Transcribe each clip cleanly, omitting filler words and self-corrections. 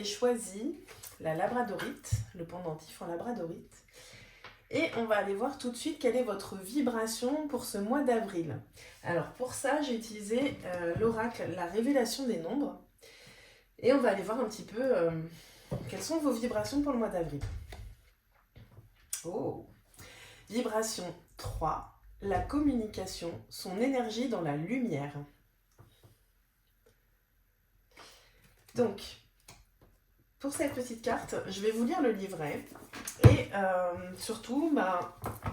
choisi la labradorite, le pendentif en labradorite. Et on va aller voir tout de suite quelle est votre vibration pour ce mois d'avril. Alors pour ça, j'ai utilisé l'oracle, la révélation des nombres. Et on va aller voir un petit peu quelles sont vos vibrations pour le mois d'avril. Oh, vibration 3, la communication, son énergie dans la lumière. Donc, pour cette petite carte, je vais vous lire le livret et surtout,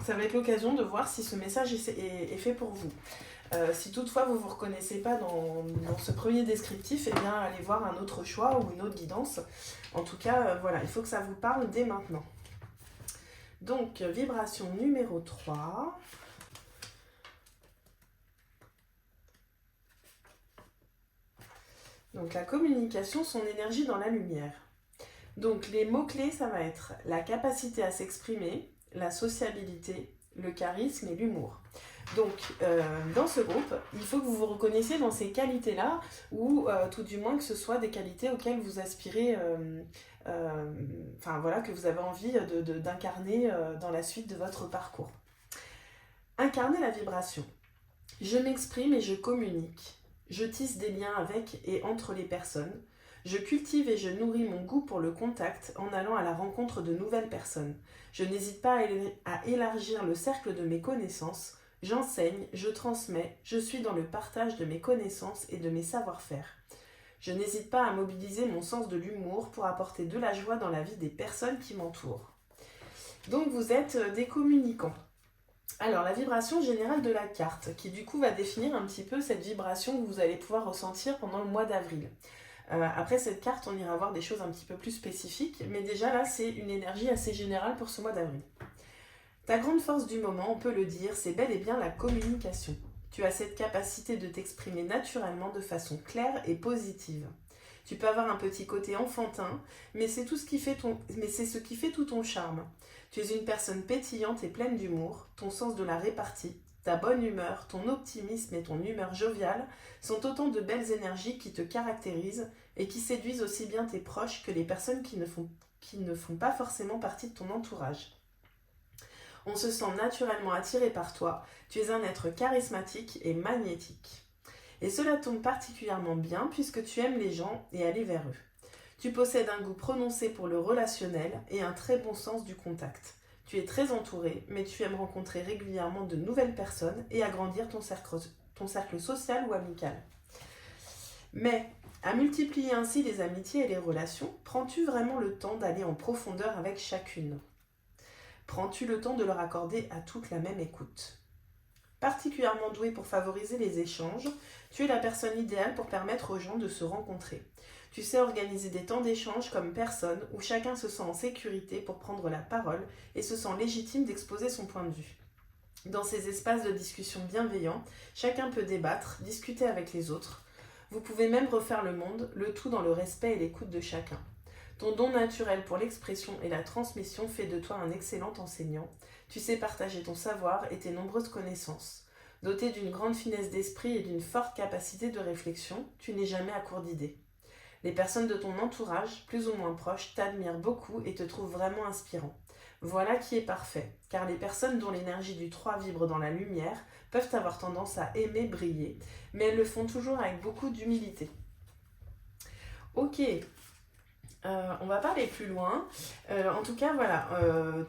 ça va être l'occasion de voir si ce message est fait pour vous. Si toutefois vous ne vous reconnaissez pas dans ce premier descriptif, eh bien allez voir un autre choix ou une autre guidance. En tout cas, voilà, il faut que ça vous parle dès maintenant. Donc, vibration numéro 3. Donc, la communication, son énergie dans la lumière. Donc, les mots-clés, ça va être la capacité à s'exprimer, la sociabilité, le charisme et l'humour. Donc, dans ce groupe, il faut que vous vous reconnaissiez dans ces qualités-là, ou tout du moins que ce soit des qualités auxquelles vous aspirez, que vous avez envie d'incarner dans la suite de votre parcours. Incarner la vibration. Je m'exprime et je communique. Je tisse des liens avec et entre les personnes. Je cultive et je nourris mon goût pour le contact en allant à la rencontre de nouvelles personnes. Je n'hésite pas à élargir le cercle de mes connaissances. J'enseigne, je transmets, je suis dans le partage de mes connaissances et de mes savoir-faire. Je n'hésite pas à mobiliser mon sens de l'humour pour apporter de la joie dans la vie des personnes qui m'entourent. Donc vous êtes des communicants. Alors la vibration générale de la carte, qui du coup va définir un petit peu cette vibration que vous allez pouvoir ressentir pendant le mois d'avril. Après cette carte, on ira voir des choses un petit peu plus spécifiques, mais déjà là c'est une énergie assez générale pour ce mois d'avril. Ta grande force du moment, on peut le dire, c'est bel et bien la communication. Tu as cette capacité de t'exprimer naturellement de façon claire et positive. Tu peux avoir un petit côté enfantin, mais c'est ce qui fait tout ton charme. Tu es une personne pétillante et pleine d'humour, ton sens de la répartie, ta bonne humeur, ton optimisme et ton humeur joviale sont autant de belles énergies qui te caractérisent et qui séduisent aussi bien tes proches que les personnes qui ne font pas forcément partie de ton entourage. On se sent naturellement attiré par toi, tu es un être charismatique et magnétique. Et cela tombe particulièrement bien puisque tu aimes les gens et aller vers eux. Tu possèdes un goût prononcé pour le relationnel et un très bon sens du contact. Tu es très entouré, mais tu aimes rencontrer régulièrement de nouvelles personnes et agrandir ton cercle social ou amical. Mais, à multiplier ainsi les amitiés et les relations, prends-tu vraiment le temps d'aller en profondeur avec chacune ? Prends-tu le temps de leur accorder à toutes la même écoute ? Particulièrement doué pour favoriser les échanges, tu es la personne idéale pour permettre aux gens de se rencontrer. Tu sais organiser des temps d'échange comme personne où chacun se sent en sécurité pour prendre la parole et se sent légitime d'exposer son point de vue. Dans ces espaces de discussion bienveillants, chacun peut débattre, discuter avec les autres. Vous pouvez même refaire le monde, le tout dans le respect et l'écoute de chacun. Ton don naturel pour l'expression et la transmission fait de toi un excellent enseignant. Tu sais partager ton savoir et tes nombreuses connaissances. Doté d'une grande finesse d'esprit et d'une forte capacité de réflexion, tu n'es jamais à court d'idées. Les personnes de ton entourage, plus ou moins proches, t'admirent beaucoup et te trouvent vraiment inspirant. Voilà qui est parfait, car les personnes dont l'énergie du 3 vibre dans la lumière peuvent avoir tendance à aimer briller, mais elles le font toujours avec beaucoup d'humilité. Ok. On va pas aller plus loin. En tout cas, voilà,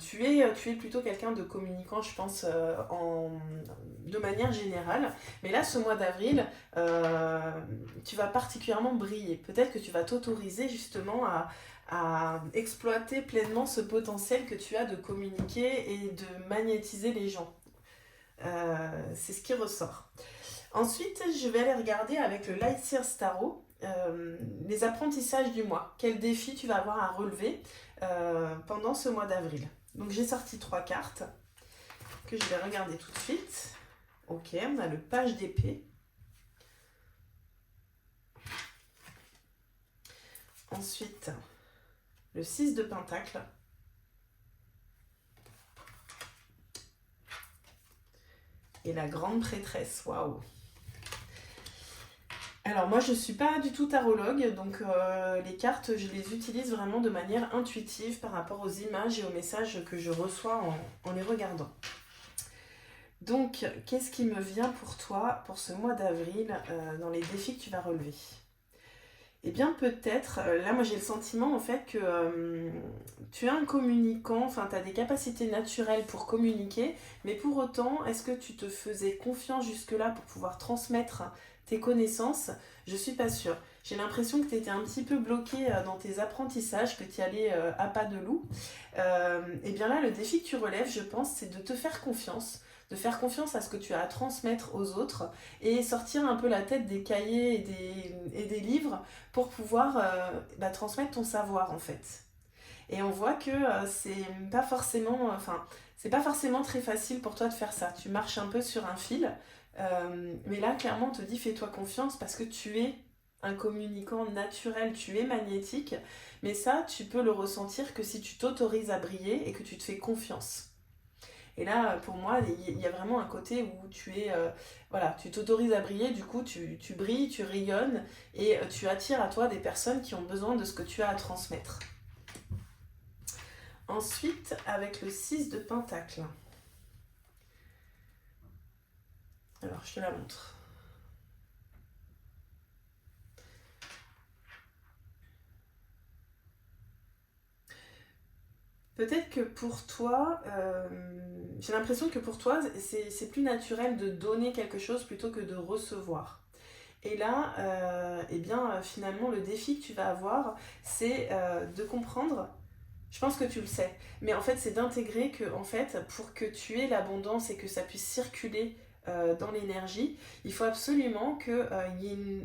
tu es plutôt quelqu'un de communicant, je pense, de manière générale. Mais là, ce mois d'avril, tu vas particulièrement briller. Peut-être que tu vas t'autoriser justement à exploiter pleinement ce potentiel que tu as de communiquer et de magnétiser les gens. C'est ce qui ressort. Ensuite, je vais aller regarder avec le Light Sears Tarot. Les apprentissages du mois. Quel défi tu vas avoir à relever pendant ce mois d'avril. Donc j'ai sorti 3 cartes que je vais regarder tout de suite. Ok, on a le page d'épée. Ensuite, le 6 de pentacle. Et la grande prêtresse, waouh. Alors moi je suis pas du tout tarologue, donc les cartes je les utilise vraiment de manière intuitive par rapport aux images et aux messages que je reçois en les regardant. Donc qu'est-ce qui me vient pour toi pour ce mois d'avril dans les défis que tu vas relever? Eh bien peut-être, là moi j'ai le sentiment en fait que tu es un communicant, enfin tu as des capacités naturelles pour communiquer, mais pour autant, est-ce que tu te faisais confiance jusque-là pour pouvoir transmettre tes connaissances? Je suis pas sûre. J'ai l'impression que tu étais un petit peu bloqué dans tes apprentissages, que tu y allais à pas de loup. Et bien là, le défi que tu relèves, je pense, c'est de te faire confiance, de faire confiance à ce que tu as à transmettre aux autres et sortir un peu la tête des cahiers et des livres pour pouvoir transmettre ton savoir en fait. Et on voit que c'est pas forcément très facile pour toi de faire ça. Tu marches un peu sur un fil, mais là clairement on te dit fais-toi confiance parce que tu es un communicant naturel, tu es magnétique, mais ça tu peux le ressentir que si tu t'autorises à briller et que tu te fais confiance. Et là, pour moi, il y a vraiment un côté où tu es, voilà, tu t'autorises à briller, du coup, tu brilles, tu rayonnes et tu attires à toi des personnes qui ont besoin de ce que tu as à transmettre. Ensuite, avec le 6 de Pentacle. Alors, je te la montre. Peut-être que pour toi, j'ai l'impression que pour toi, c'est plus naturel de donner quelque chose plutôt que de recevoir. Et là, finalement, le défi que tu vas avoir, c'est de comprendre. Je pense que tu le sais, mais en fait, c'est d'intégrer que, en fait, pour que tu aies l'abondance et que ça puisse circuler dans l'énergie, il faut absolument qu'il y ait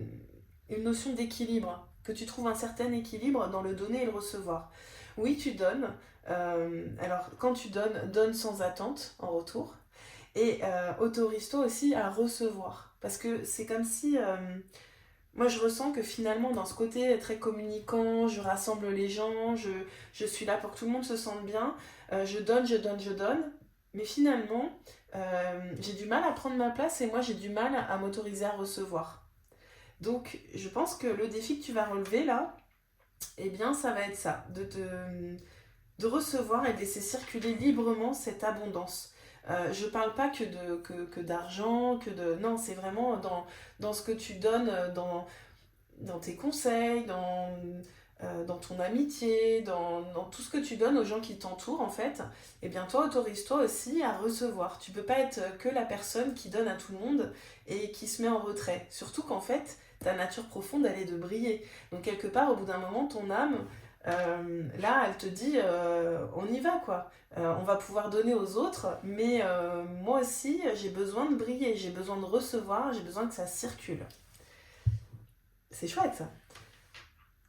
une notion d'équilibre, que tu trouves un certain équilibre dans le donner et le recevoir. Oui, tu donnes. Alors, quand tu donnes, donne sans attente en retour. Et autorise-toi aussi à recevoir. Parce que c'est comme si moi, je ressens que finalement, dans ce côté très communicant, je rassemble les gens, je suis là pour que tout le monde se sente bien, je donne, je donne, je donne. Mais finalement, j'ai du mal à prendre ma place et moi, j'ai du mal à m'autoriser à recevoir. Donc, je pense que le défi que tu vas relever là, eh bien, ça va être ça, de recevoir et de laisser circuler librement cette abondance. Je parle pas que d'argent, que de... Non, c'est vraiment dans ce que tu donnes, dans tes conseils, dans ton amitié, dans tout ce que tu donnes aux gens qui t'entourent en fait, et bien toi, autorise-toi aussi à recevoir. Tu peux pas être que la personne qui donne à tout le monde et qui se met en retrait. Surtout qu'en fait, ta nature profonde, elle est de briller. Donc quelque part, au bout d'un moment, ton âme, là, elle te dit, on y va quoi. On va pouvoir donner aux autres, mais moi aussi, j'ai besoin de briller, j'ai besoin de recevoir, j'ai besoin que ça circule. C'est chouette ça.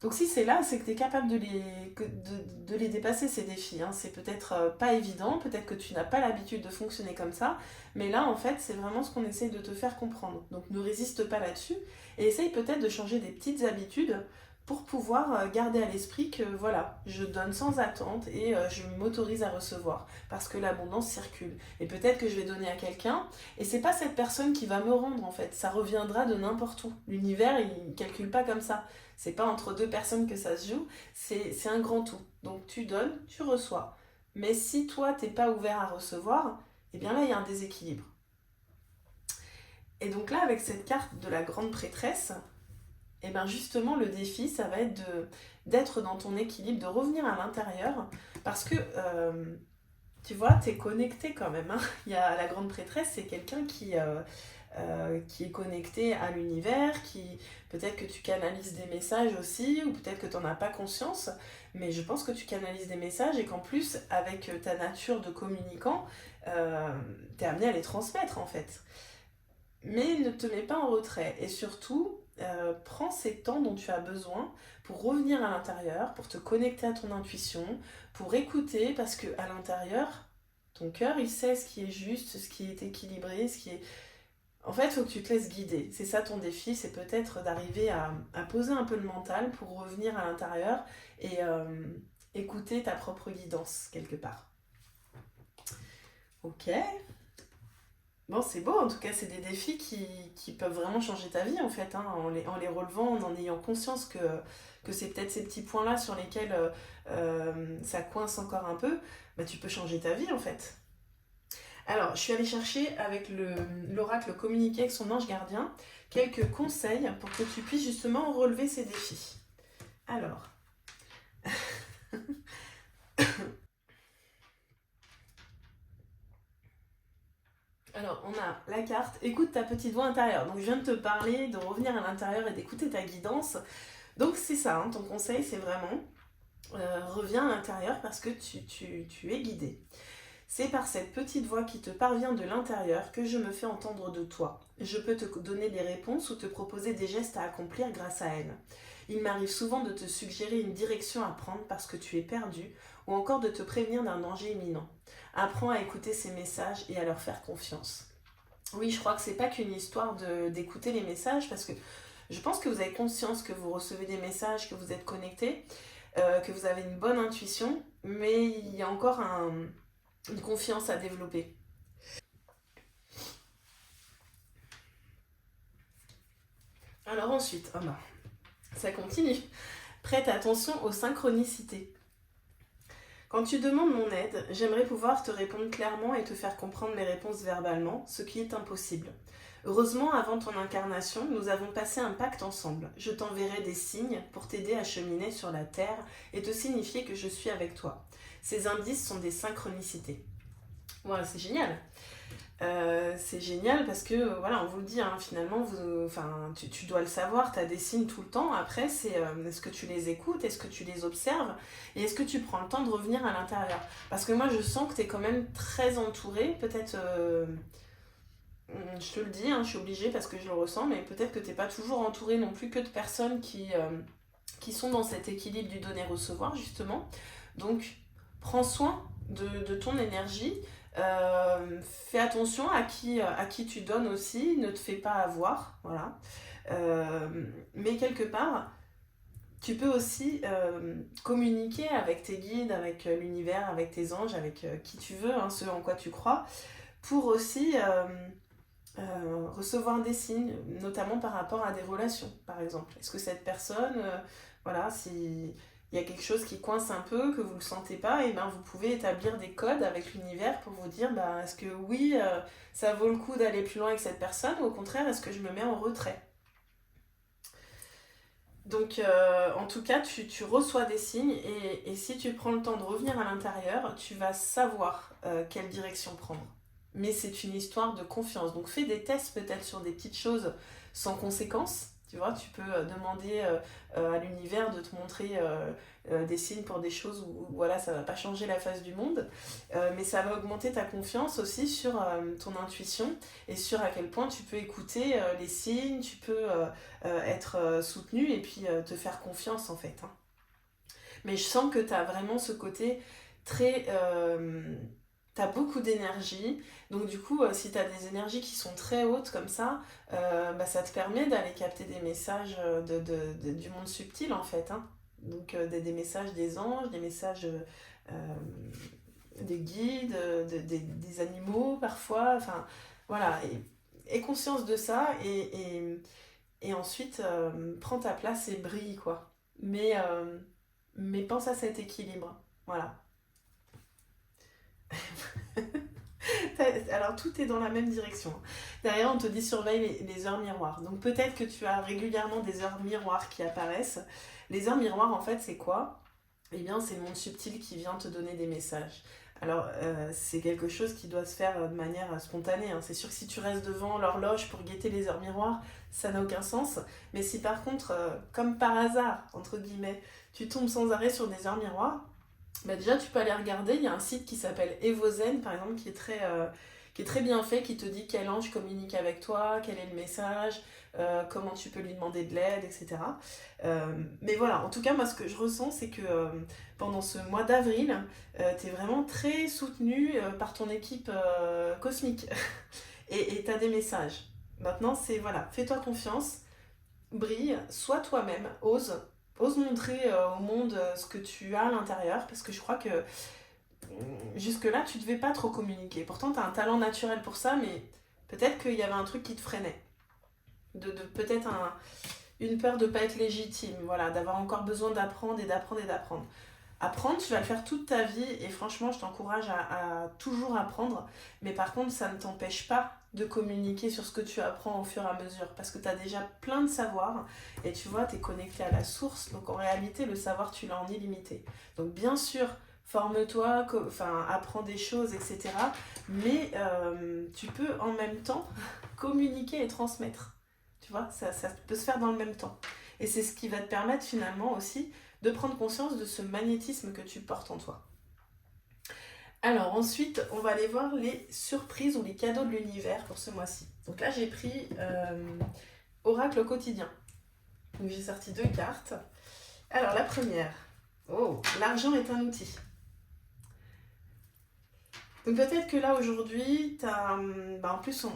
Donc si c'est là, c'est que tu es capable de les dépasser, ces défis. Hein. C'est peut-être pas évident, peut-être que tu n'as pas l'habitude de fonctionner comme ça, mais là, en fait, c'est vraiment ce qu'on essaye de te faire comprendre. Donc ne résiste pas là-dessus, et essaye peut-être de changer des petites habitudes pour pouvoir garder à l'esprit que voilà, je donne sans attente et je m'autorise à recevoir parce que l'abondance circule. Et peut-être que je vais donner à quelqu'un et c'est pas cette personne qui va me rendre en fait, ça reviendra de n'importe où. L'univers, il calcule pas comme ça. C'est pas entre deux personnes que ça se joue, c'est un grand tout. Donc tu donnes, tu reçois. Mais si toi t'es pas ouvert à recevoir, eh bien là il y a un déséquilibre. Et donc là avec cette carte de la grande prêtresse, et bien justement le défi ça va être d'être dans ton équilibre, de revenir à l'intérieur parce que tu vois t'es connecté quand même. Hein. Il y a la grande prêtresse, c'est quelqu'un qui est connecté à l'univers, qui peut-être que tu canalises des messages aussi ou peut-être que tu n'en as pas conscience, mais je pense que tu canalises des messages et qu'en plus avec ta nature de communicant, tu es amené à les transmettre en fait. Mais ne te mets pas en retrait et surtout prends ces temps dont tu as besoin pour revenir à l'intérieur, pour te connecter à ton intuition, pour écouter parce que à l'intérieur, ton cœur il sait ce qui est juste, ce qui est équilibré, ce qui est... En fait, il faut que tu te laisses guider. C'est ça ton défi, c'est peut-être d'arriver à poser un peu le mental pour revenir à l'intérieur et écouter ta propre guidance quelque part. Ok. Bon, c'est beau, en tout cas, c'est des défis qui peuvent vraiment changer ta vie, en fait, hein, en les relevant, en ayant conscience que c'est peut-être ces petits points-là sur lesquels ça coince encore un peu, bah, tu peux changer ta vie, en fait. Alors, je suis allée chercher avec l'oracle communiqué avec son ange gardien quelques conseils pour que tu puisses justement relever ces défis. Alors, on a la carte écoute ta petite voix intérieure. Donc, je viens de te parler, de revenir à l'intérieur et d'écouter ta guidance. Donc, c'est ça, hein, ton conseil, c'est vraiment reviens à l'intérieur parce que tu es guidé. C'est par cette petite voix qui te parvient de l'intérieur que je me fais entendre de toi. Je peux te donner des réponses ou te proposer des gestes à accomplir grâce à elle. Il m'arrive souvent de te suggérer une direction à prendre parce que tu es perdu ou encore de te prévenir d'un danger imminent. Apprends à écouter ces messages et à leur faire confiance. Oui, je crois que c'est pas qu'une histoire d'écouter les messages parce que je pense que vous avez conscience que vous recevez des messages, que vous êtes connecté, que vous avez une bonne intuition, mais il y a encore une confiance à développer. Alors ensuite, oh non, ça continue. Prête attention aux synchronicités. Quand tu demandes mon aide, j'aimerais pouvoir te répondre clairement et te faire comprendre mes réponses verbalement, ce qui est impossible. Heureusement, avant ton incarnation, nous avons passé un pacte ensemble. Je t'enverrai des signes pour t'aider à cheminer sur la Terre et te signifier que je suis avec toi. Ces indices sont des synchronicités. Voilà, c'est génial. C'est génial parce que, voilà, on vous le dit, hein, finalement, tu dois le savoir, tu as des signes tout le temps. Après, c'est est-ce que tu les écoutes, est-ce que tu les observes et est-ce que tu prends le temps de revenir à l'intérieur. Parce que moi, je sens que tu es quand même très entouré, peut-être, je te le dis, hein, je suis obligée parce que je le ressens, mais peut-être que tu n'es pas toujours entouré non plus que de personnes qui sont dans cet équilibre du donner-recevoir, justement. Donc, prends soin de ton énergie. Fais attention à qui tu donnes aussi, ne te fais pas avoir, voilà. Mais quelque part, tu peux aussi communiquer avec tes guides, avec l'univers, avec tes anges, avec qui tu veux, hein, ce en quoi tu crois, pour aussi recevoir des signes, notamment par rapport à des relations, par exemple. Est-ce que cette personne, voilà, si il y a quelque chose qui coince un peu, que vous ne le sentez pas, et ben vous pouvez établir des codes avec l'univers pour vous dire, bah, est-ce que oui, ça vaut le coup d'aller plus loin avec cette personne, ou au contraire, est-ce que je me mets en retrait. Donc, en tout cas, tu reçois des signes, et si tu prends le temps de revenir à l'intérieur, tu vas savoir quelle direction prendre. Mais c'est une histoire de confiance. Donc fais des tests peut-être sur des petites choses sans conséquence. Tu vois, tu peux demander à l'univers de te montrer des signes pour des choses où voilà, ça va pas changer la face du monde, mais ça va augmenter ta confiance aussi sur ton intuition et sur à quel point tu peux écouter les signes, tu peux être soutenu et puis te faire confiance en fait, hein. Mais je sens que tu as vraiment ce côté très t'as beaucoup d'énergie, donc du coup, si t'as des énergies qui sont très hautes comme ça, bah, ça te permet d'aller capter des messages du monde subtil en fait, hein. Donc des messages des anges, des messages des guides, des animaux parfois, enfin voilà, et conscience de ça, et ensuite prends ta place et brille quoi. Mais pense à cet équilibre, voilà. Alors tout est dans la même direction. Derrière, on te dit surveille les heures miroirs. Donc peut-être que tu as régulièrement des heures miroirs qui apparaissent. Les heures miroirs, en fait, c'est quoi? Eh bien, c'est le monde subtil qui vient te donner des messages. Alors, c'est quelque chose qui doit se faire de manière spontanée, hein. C'est sûr que si tu restes devant l'horloge pour guetter les heures miroirs, ça n'a aucun sens. Mais si par contre, comme par hasard, entre guillemets, tu tombes sans arrêt sur des heures miroirs, bah déjà, tu peux aller regarder. Il y a un site qui s'appelle Evozen, par exemple, qui est très bien fait, qui te dit quel ange communique avec toi, quel est le message, comment tu peux lui demander de l'aide, etc. Mais voilà, en tout cas, moi, ce que je ressens, c'est que pendant ce mois d'avril, tu es vraiment très soutenu par ton équipe cosmique. Et tu as des messages. Maintenant, c'est voilà, fais-toi confiance, brille, sois toi-même, ose montrer au monde ce que tu as à l'intérieur, parce que je crois que jusque-là, tu devais pas trop communiquer. Pourtant, tu as un talent naturel pour ça, mais Peut-être qu'il y avait un truc qui te freinait. Peut-être une peur de ne pas être légitime, voilà, d'avoir encore besoin d'apprendre et d'apprendre et d'apprendre. Apprendre, tu vas le faire toute ta vie et franchement, je t'encourage à toujours apprendre. Mais par contre, ça ne t'empêche pas de communiquer sur ce que tu apprends au fur et à mesure parce que tu as déjà plein de savoir et tu vois, tu es connecté à la source. Donc en réalité, le savoir, tu l'as en illimité. Donc bien sûr, forme-toi, apprends des choses, etc. Mais tu peux en même temps communiquer et transmettre. Tu vois, ça peut se faire dans le même temps. Et c'est ce qui va te permettre finalement aussi de prendre conscience de ce magnétisme que tu portes en toi. Alors ensuite, on va aller voir les surprises ou les cadeaux de l'univers pour ce mois-ci. Donc là, j'ai pris Oracle au quotidien. Donc j'ai sorti 2 cartes. Alors la première, l'argent est un outil. Donc peut-être que là aujourd'hui, en plus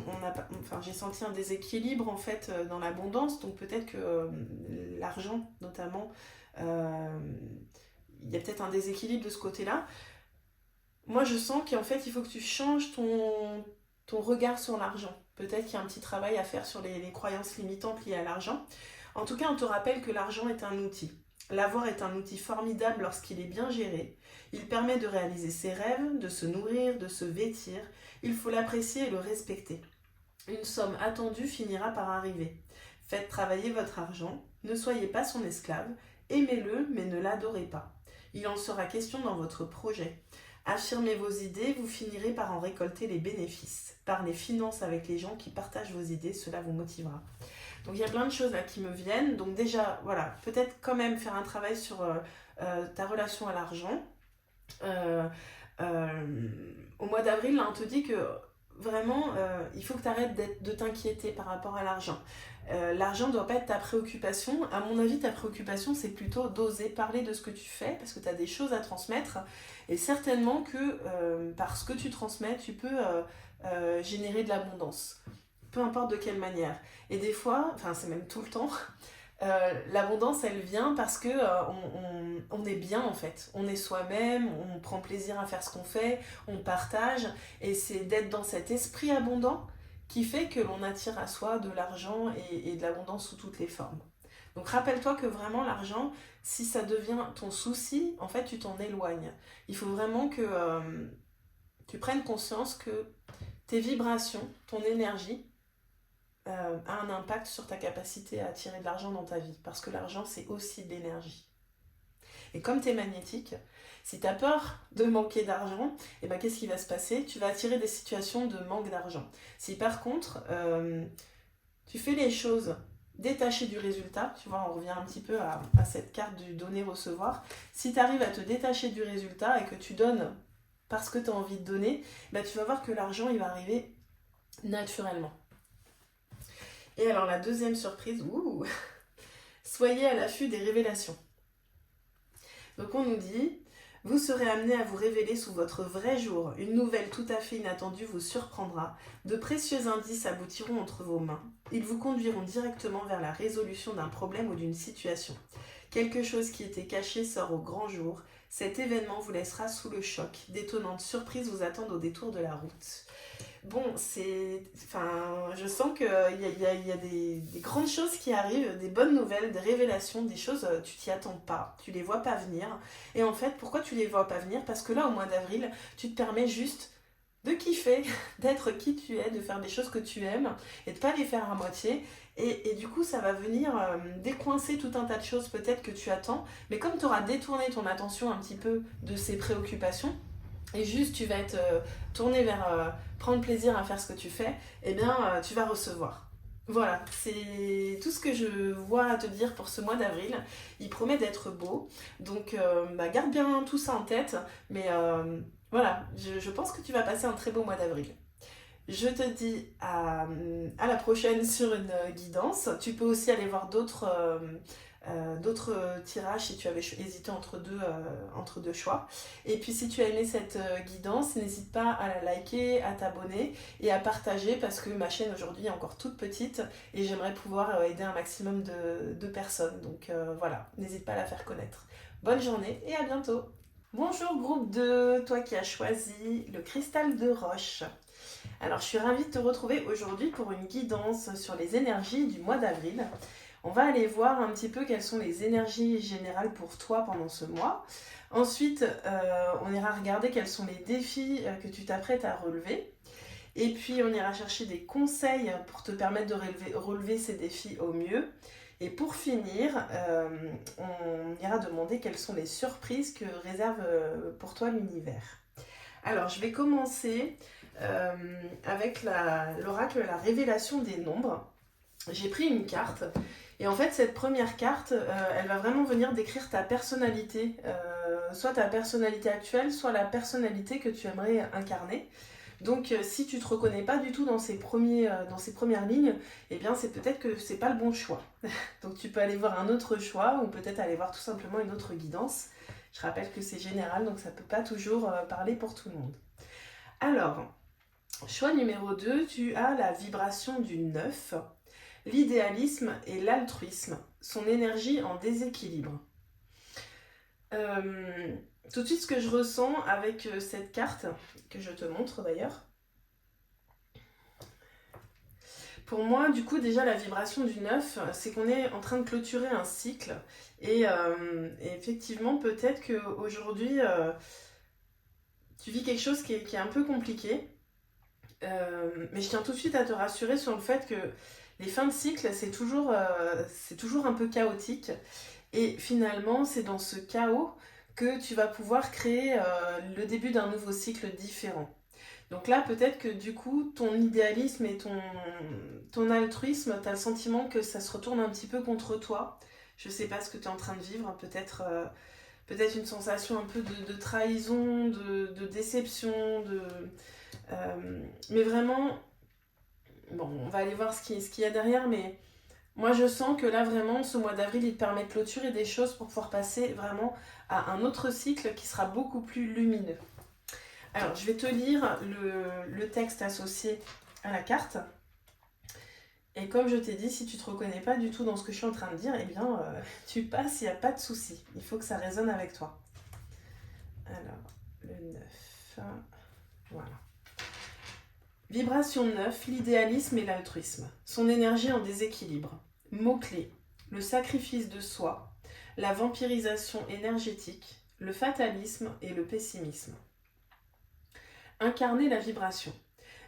j'ai senti un déséquilibre en fait dans l'abondance, donc peut-être que l'argent notamment, il y a peut-être un déséquilibre de ce côté-là. Moi je sens qu'en fait il faut que tu changes ton regard sur l'argent. Peut-être qu'il y a un petit travail à faire sur les croyances limitantes liées à l'argent. En tout cas, on te rappelle que l'argent est un outil. L'avoir est un outil formidable lorsqu'il est bien géré. Il permet de réaliser ses rêves, de se nourrir, de se vêtir. Il faut l'apprécier et le respecter. Une somme attendue finira par arriver. Faites travailler votre argent. Ne soyez pas son esclave. Aimez-le, mais ne l'adorez pas. Il en sera question dans votre projet. Affirmez vos idées, vous finirez par en récolter les bénéfices. Parlez finances avec les gens qui partagent vos idées, cela vous motivera. Donc il y a plein de choses là qui me viennent. Donc déjà, voilà, peut-être quand même faire un travail sur ta relation à l'argent. Au mois d'avril, là, on te dit que vraiment, il faut que tu arrêtes de t'inquiéter par rapport à l'argent. L'argent ne doit pas être ta préoccupation. À mon avis, ta préoccupation, c'est plutôt d'oser parler de ce que tu fais parce que tu as des choses à transmettre. Et certainement que par ce que tu transmets, tu peux générer de l'abondance. Peu importe de quelle manière. Et des fois, enfin c'est même tout le temps, l'abondance elle vient parce que on est bien en fait. On est soi-même, on prend plaisir à faire ce qu'on fait, on partage. Et c'est d'être dans cet esprit abondant qui fait que l'on attire à soi de l'argent et de l'abondance sous toutes les formes. Donc rappelle-toi que vraiment l'argent, si ça devient ton souci, en fait tu t'en éloignes. Il faut vraiment que tu prennes conscience que tes vibrations, ton énergie, a un impact sur ta capacité à attirer de l'argent dans ta vie. Parce que l'argent, c'est aussi de l'énergie. Et comme tu es magnétique, si tu as peur de manquer d'argent, eh ben, qu'est-ce qui va se passer? Tu vas attirer des situations de manque d'argent. Si par contre, tu fais les choses détachées du résultat, tu vois, on revient un petit peu à cette carte du donner-recevoir. Si tu arrives à te détacher du résultat et que tu donnes parce que tu as envie de donner, ben, tu vas voir que l'argent, il va arriver naturellement. Et alors la deuxième surprise, soyez à l'affût des révélations. Donc on nous dit, vous serez amené à vous révéler sous votre vrai jour. Une nouvelle tout à fait inattendue vous surprendra. De précieux indices aboutiront entre vos mains. Ils vous conduiront directement vers la résolution d'un problème ou d'une situation. Quelque chose qui était caché sort au grand jour. Cet événement vous laissera sous le choc. D'étonnantes surprises vous attendent au détour de la route. Bon, je sens qu'il y a des grandes choses qui arrivent, des bonnes nouvelles, des révélations, des choses, tu t'y attends pas, tu les vois pas venir. Et en fait, pourquoi tu les vois pas venir? Parce que là, au mois d'avril, tu te permets juste de kiffer, d'être qui tu es, de faire des choses que tu aimes et de pas les faire à moitié. Et du coup, ça va venir décoincer tout un tas de choses peut-être que tu attends. Mais comme tu auras détourné ton attention un petit peu de ces préoccupations, et juste tu vas être tourné vers prendre plaisir à faire ce que tu fais, eh bien tu vas recevoir. Voilà, c'est tout ce que je vois à te dire pour ce mois d'avril. Il promet d'être beau, donc garde bien tout ça en tête, mais voilà, je pense que tu vas passer un très beau mois d'avril. Je te dis à la prochaine sur une guidance. Tu peux aussi aller voir d'autres tirages si tu avais hésité entre deux choix. Et puis si tu as aimé cette guidance, n'hésite pas à la liker, à t'abonner et à partager parce que ma chaîne aujourd'hui est encore toute petite et j'aimerais pouvoir aider un maximum de personnes. Donc voilà, n'hésite pas à la faire connaître. Bonne journée et à bientôt. Bonjour groupe 2, toi qui as choisi le cristal de roche. Alors, je suis ravie de te retrouver aujourd'hui pour une guidance sur les énergies du mois d'avril. On va aller voir un petit peu quelles sont les énergies générales pour toi pendant ce mois. Ensuite, on ira regarder quels sont les défis que tu t'apprêtes à relever. Et puis, on ira chercher des conseils pour te permettre de relever ces défis au mieux. Et pour finir, on ira demander quelles sont les surprises que réserve pour toi l'univers. Alors, je vais commencer avec l'oracle, la révélation des nombres. J'ai pris une carte et en fait cette première carte, elle va vraiment venir décrire ta personnalité, soit ta personnalité actuelle, soit la personnalité que tu aimerais incarner. Donc si tu te reconnais pas du tout dans ces premières lignes, eh bien c'est peut-être que c'est pas le bon choix. Donc tu peux aller voir un autre choix ou peut-être aller voir tout simplement une autre guidance. Je rappelle que c'est général, donc ça peut pas toujours parler pour tout le monde. Alors, choix numéro 2, tu as la vibration du 9, l'idéalisme et l'altruisme, son énergie en déséquilibre. Tout de suite, ce que je ressens avec cette carte, que je te montre d'ailleurs, pour moi, du coup, déjà, la vibration du 9, c'est qu'on est en train de clôturer un cycle. Et effectivement, peut-être qu'aujourd'hui, tu vis quelque chose qui est un peu compliqué. Mais je tiens tout de suite à te rassurer sur le fait que les fins de cycle, c'est toujours un peu chaotique. Et finalement, c'est dans ce chaos que tu vas pouvoir créer le début d'un nouveau cycle différent. Donc là, peut-être que du coup, ton idéalisme et ton altruisme, tu as le sentiment que ça se retourne un petit peu contre toi. Je sais pas ce que tu es en train de vivre, peut-être une sensation un peu de trahison, de déception, mais vraiment, bon, on va aller voir ce qu'il y a derrière, mais moi je sens que là vraiment, ce mois d'avril, il te permet de clôturer des choses pour pouvoir passer vraiment à un autre cycle qui sera beaucoup plus lumineux. Alors, je vais te lire le texte associé à la carte. Et comme je t'ai dit, si tu ne te reconnais pas du tout dans ce que je suis en train de dire, eh bien, tu passes, il n'y a pas de souci. Il faut que ça résonne avec toi. Alors, le 9. Voilà. Vibration 9, l'idéalisme et l'altruisme. Son énergie en déséquilibre. Mots-clés. Le sacrifice de soi, la vampirisation énergétique, le fatalisme et le pessimisme. Incarner la vibration.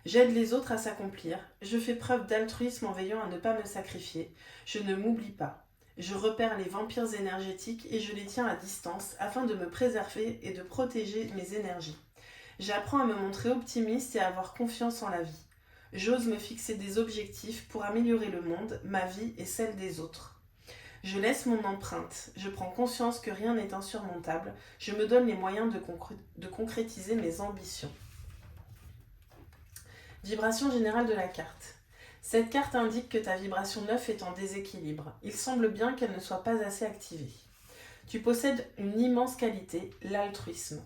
J'aide les autres à s'accomplir. Je fais preuve d'altruisme en veillant à ne pas me sacrifier. Je ne m'oublie pas. Je repère les vampires énergétiques et je les tiens à distance afin de me préserver et de protéger mes énergies. J'apprends à me montrer optimiste et à avoir confiance en la vie. J'ose me fixer des objectifs pour améliorer le monde, ma vie et celle des autres. Je laisse mon empreinte. Je prends conscience que rien n'est insurmontable. Je me donne les moyens de concrétiser mes ambitions. Vibration générale de la carte. Cette carte indique que ta vibration 9 est en déséquilibre. Il semble bien qu'elle ne soit pas assez activée. Tu possèdes une immense qualité, l'altruisme.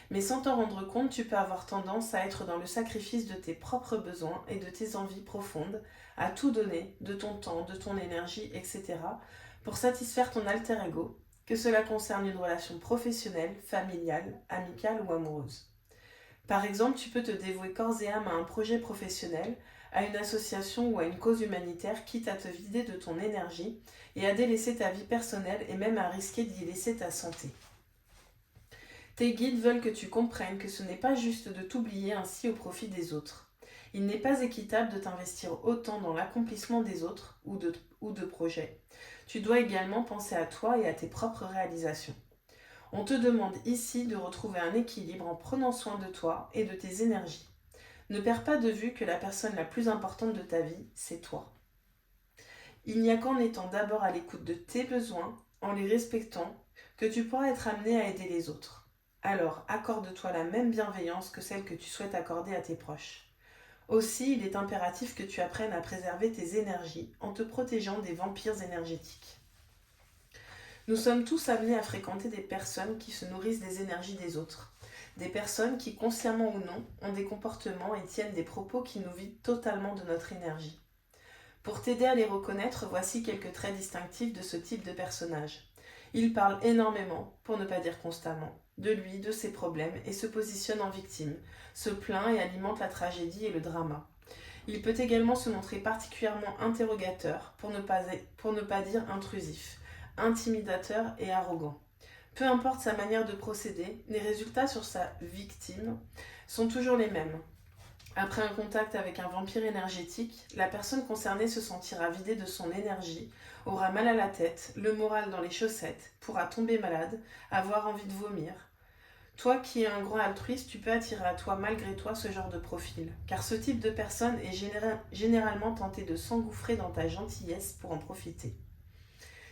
Mais sans t'en rendre compte, tu peux avoir tendance à être dans le sacrifice de tes propres besoins et de tes envies profondes, à tout donner, de ton temps, de ton énergie, etc., pour satisfaire ton alter ego, que cela concerne une relation professionnelle, familiale, amicale ou amoureuse. Par exemple, tu peux te dévouer corps et âme à un projet professionnel, à une association ou à une cause humanitaire, quitte à te vider de ton énergie et à délaisser ta vie personnelle et même à risquer d'y laisser ta santé. Tes guides veulent que tu comprennes que ce n'est pas juste de t'oublier ainsi au profit des autres. Il n'est pas équitable de t'investir autant dans l'accomplissement des autres ou de projets. Tu dois également penser à toi et à tes propres réalisations. On te demande ici de retrouver un équilibre en prenant soin de toi et de tes énergies. Ne perds pas de vue que la personne la plus importante de ta vie, c'est toi. Il n'y a qu'en étant d'abord à l'écoute de tes besoins, en les respectant, que tu pourras être amené à aider les autres. Alors, accorde-toi la même bienveillance que celle que tu souhaites accorder à tes proches. Aussi, il est impératif que tu apprennes à préserver tes énergies en te protégeant des vampires énergétiques. Nous sommes tous amenés à fréquenter des personnes qui se nourrissent des énergies des autres. Des personnes qui, consciemment ou non, ont des comportements et tiennent des propos qui nous vident totalement de notre énergie. Pour t'aider à les reconnaître, voici quelques traits distinctifs de ce type de personnage. Ils parlent énormément, pour ne pas dire constamment. de lui, de ses problèmes, et se positionne en victime, se plaint et alimente la tragédie et le drama. Il peut également se montrer particulièrement interrogateur, pour ne pas dire intrusif, intimidateur et arrogant. Peu importe sa manière de procéder, les résultats sur sa victime sont toujours les mêmes. Après un contact avec un vampire énergétique, la personne concernée se sentira vidée de son énergie, aura mal à la tête, le moral dans les chaussettes, pourra tomber malade, avoir envie de vomir. Toi qui es un grand altruiste, tu peux attirer à toi malgré toi ce genre de profil, car ce type de personne est généralement tenté de s'engouffrer dans ta gentillesse pour en profiter.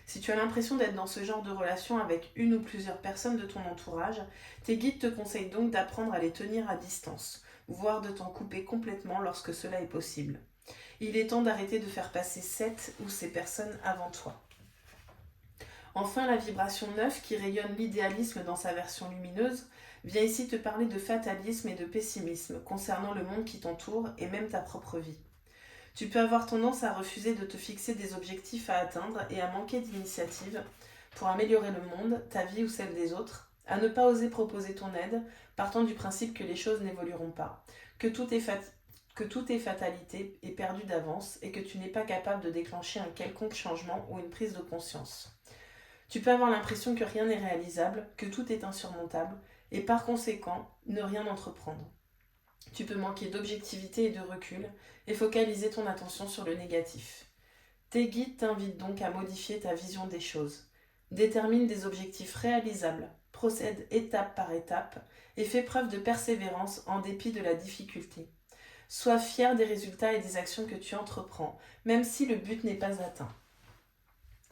Si tu as l'impression d'être dans ce genre de relation avec une ou plusieurs personnes de ton entourage, tes guides te conseillent donc d'apprendre à les tenir à distance, voire de t'en couper complètement lorsque cela est possible. Il est temps d'arrêter de faire passer cette ou ces personnes avant toi. Enfin, la vibration 9, qui rayonne l'idéalisme dans sa version lumineuse, vient ici te parler de fatalisme et de pessimisme concernant le monde qui t'entoure et même ta propre vie. Tu peux avoir tendance à refuser de te fixer des objectifs à atteindre et à manquer d'initiative pour améliorer le monde, ta vie ou celle des autres, à ne pas oser proposer ton aide, partant du principe que les choses n'évolueront pas, que tout est fatalité et perdu d'avance et que tu n'es pas capable de déclencher un quelconque changement ou une prise de conscience. Tu peux avoir l'impression que rien n'est réalisable, que tout est insurmontable, et par conséquent, ne rien entreprendre. Tu peux manquer d'objectivité et de recul, et focaliser ton attention sur le négatif. Tes guides t'invitent donc à modifier ta vision des choses. Détermine des objectifs réalisables, procède étape par étape, et fais preuve de persévérance en dépit de la difficulté. Sois fier des résultats et des actions que tu entreprends, même si le but n'est pas atteint.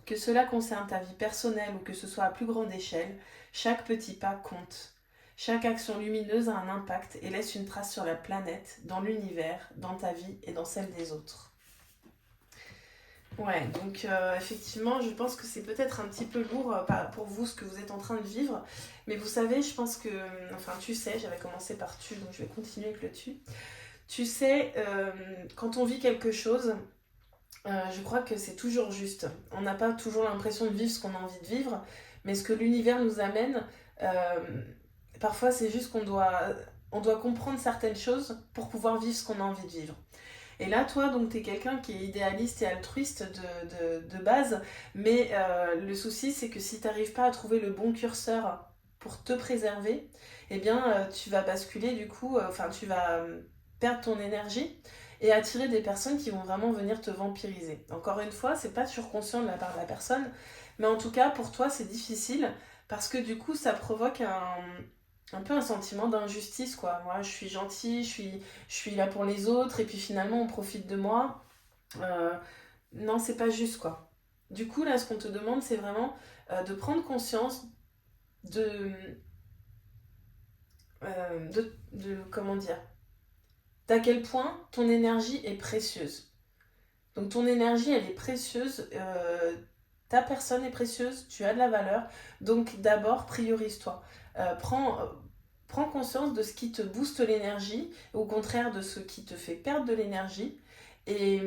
Que cela concerne ta vie personnelle ou que ce soit à plus grande échelle, chaque petit pas compte. Chaque action lumineuse a un impact et laisse une trace sur la planète, dans l'univers, dans ta vie et dans celle des autres. Ouais, donc effectivement, je pense que c'est peut-être un petit peu lourd pour vous ce que vous êtes en train de vivre, mais vous savez, je pense que, enfin tu sais, j'avais commencé par tu, donc je vais continuer avec le tu. Tu sais, quand on vit quelque chose, je crois que c'est toujours juste. On n'a pas toujours l'impression de vivre ce qu'on a envie de vivre, mais ce que l'univers nous amène, parfois c'est juste on doit comprendre certaines choses pour pouvoir vivre ce qu'on a envie de vivre. Et là, toi, donc, t'es quelqu'un qui est idéaliste et altruiste de base, mais le souci, c'est que si t'arrives pas à trouver le bon curseur pour te préserver, eh bien, tu vas basculer du coup, tu vas perdre ton énergie et attirer des personnes qui vont vraiment venir te vampiriser. Encore une fois, c'est pas surconscient de la part de la personne, mais en tout cas, pour toi, c'est difficile parce que du coup, ça provoque un peu un sentiment d'injustice, quoi. Moi, je suis gentille, je suis là pour les autres, et puis finalement, on profite de moi. Non, c'est pas juste, quoi. Du coup, là, ce qu'on te demande, c'est vraiment de prendre conscience de, comment dire, d'à quel point ton énergie est précieuse. Donc ton énergie, elle est précieuse, ta personne est précieuse, tu as de la valeur, donc d'abord priorise-toi. Prends conscience de ce qui te booste l'énergie, au contraire de ce qui te fait perdre de l'énergie, et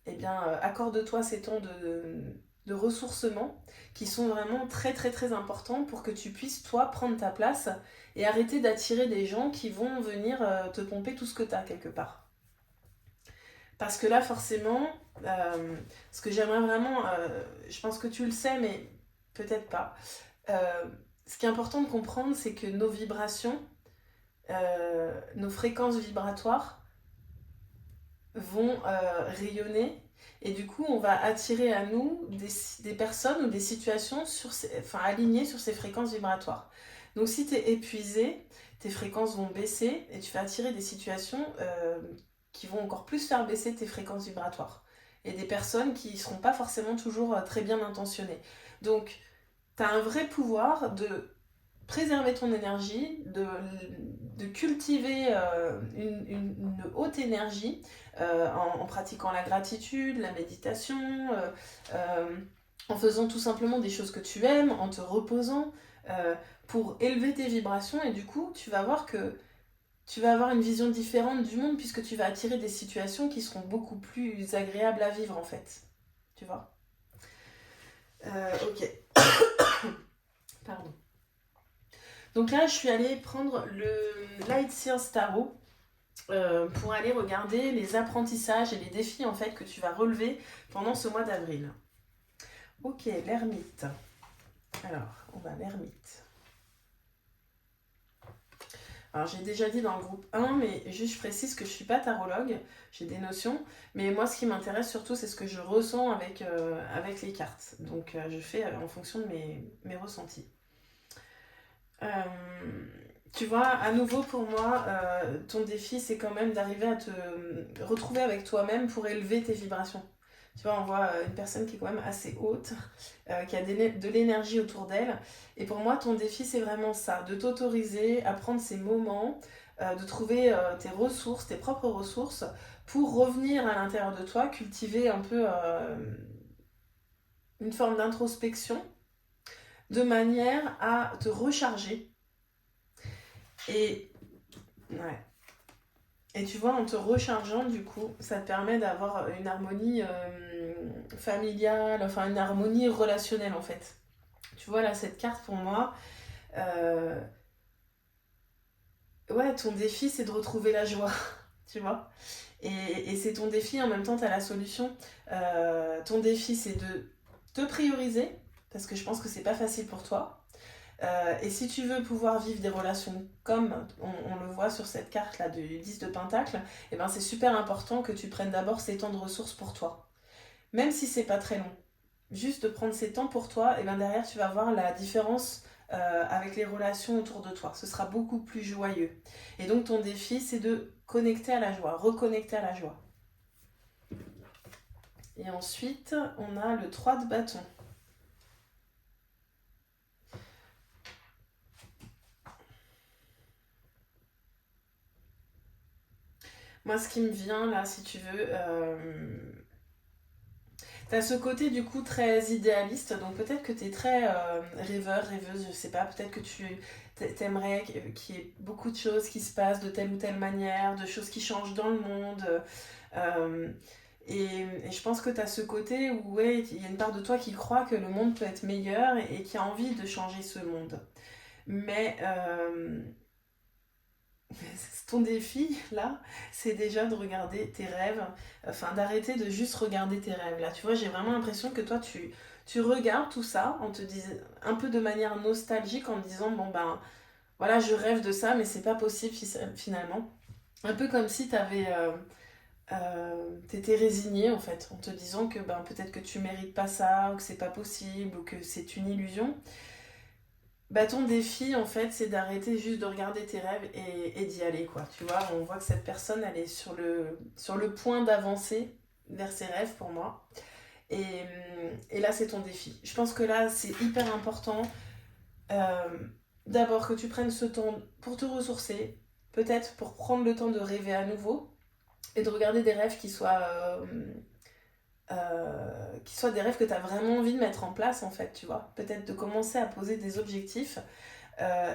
eh bien, accorde-toi ces temps de ressourcement qui sont vraiment très très très importants pour que tu puisses, toi, prendre ta place et arrêter d'attirer des gens qui vont venir te pomper tout ce que tu as quelque part. Parce que là, forcément, ce que j'aimerais vraiment, je pense que tu le sais, mais peut-être pas. Ce qui est important de comprendre, c'est que nos vibrations, nos fréquences vibratoires vont rayonner et du coup, on va attirer à nous des personnes ou des situations alignées sur ces fréquences vibratoires. Donc, si tu es épuisé, tes fréquences vont baisser et tu vas attirer des situations qui vont encore plus faire baisser tes fréquences vibratoires. Et des personnes qui ne seront pas forcément toujours très bien intentionnées. Donc, tu as un vrai pouvoir de préserver ton énergie, de cultiver une haute énergie en pratiquant la gratitude, la méditation, en faisant tout simplement des choses que tu aimes, en te reposant, pour élever tes vibrations. Et du coup, tu vas voir que tu vas avoir une vision différente du monde puisque tu vas attirer des situations qui seront beaucoup plus agréables à vivre en fait. Tu vois ? Ok. Pardon. Donc là, je suis allée prendre le Light Sears Tarot pour aller regarder les apprentissages et les défis en fait que tu vas relever pendant ce mois d'avril. Ok, l'ermite. Alors, on va l'ermite. Alors j'ai déjà dit dans le groupe 1, mais juste je précise que je ne suis pas tarologue, j'ai des notions, mais moi ce qui m'intéresse surtout c'est ce que je ressens avec les cartes. Donc je fais en fonction de mes ressentis. Tu vois, à nouveau pour moi, ton défi c'est quand même d'arriver à te retrouver avec toi-même pour élever tes vibrations. Tu vois, on voit une personne qui est quand même assez haute, qui a de l'énergie autour d'elle. Et pour moi, ton défi, c'est vraiment ça, de t'autoriser à prendre ces moments, de trouver tes ressources, tes propres ressources, pour revenir à l'intérieur de toi, cultiver un peu une forme d'introspection, de manière à te recharger. Et, ouais. Et tu vois, en te rechargeant, du coup, ça te permet d'avoir une harmonie familiale, enfin une harmonie relationnelle en fait. Tu vois, là, cette carte pour moi, euh, ouais, ton défi c'est de retrouver la joie, tu vois. Et c'est ton défi, en même temps, tu as la solution. Ton défi c'est de te prioriser, parce que je pense que c'est pas facile pour toi. Et si tu veux pouvoir vivre des relations comme on le voit sur cette carte là du 10 de Pentacle, eh ben c'est super important que tu prennes d'abord ces temps de ressources pour toi. Même si c'est pas très long. Juste de prendre ces temps pour toi, et ben derrière tu vas voir la différence avec les relations autour de toi. Ce sera beaucoup plus joyeux. Et donc ton défi c'est de connecter à la joie, reconnecter à la joie. Et ensuite on a le 3 de bâton. Moi, ce qui me vient là, si tu veux, t'as ce côté du coup très idéaliste, donc peut-être que t'es très rêveur, rêveuse, je sais pas, peut-être que tu t'aimerais qu'il y ait beaucoup de choses qui se passent de telle ou telle manière, de choses qui changent dans le monde. euh, et je pense que t'as ce côté où ouais, il y a une part de toi qui croit que le monde peut être meilleur et qui a envie de changer ce monde. Mais ton défi, là, c'est déjà de regarder tes rêves, enfin d'arrêter de juste regarder tes rêves. Là, tu vois, j'ai vraiment l'impression que toi, tu regardes tout ça en te disant, un peu de manière nostalgique, en te disant, bon ben, voilà, je rêve de ça, mais c'est pas possible finalement. Un peu comme si t'étais résigné en fait, en te disant que ben, peut-être que tu mérites pas ça, ou que c'est pas possible, ou que c'est une illusion. Bah, ton défi, en fait, c'est d'arrêter juste de regarder tes rêves et d'y aller, quoi. Tu vois, on voit que cette personne, elle est sur le point d'avancer vers ses rêves, pour moi. Et là, c'est ton défi. Je pense que là, c'est hyper important. euh, D'abord, que tu prennes ce temps pour te ressourcer, peut-être pour prendre le temps de rêver à nouveau, et de regarder des rêves qui soient des rêves que tu as vraiment envie de mettre en place, en fait, tu vois. Peut-être de commencer à poser des objectifs.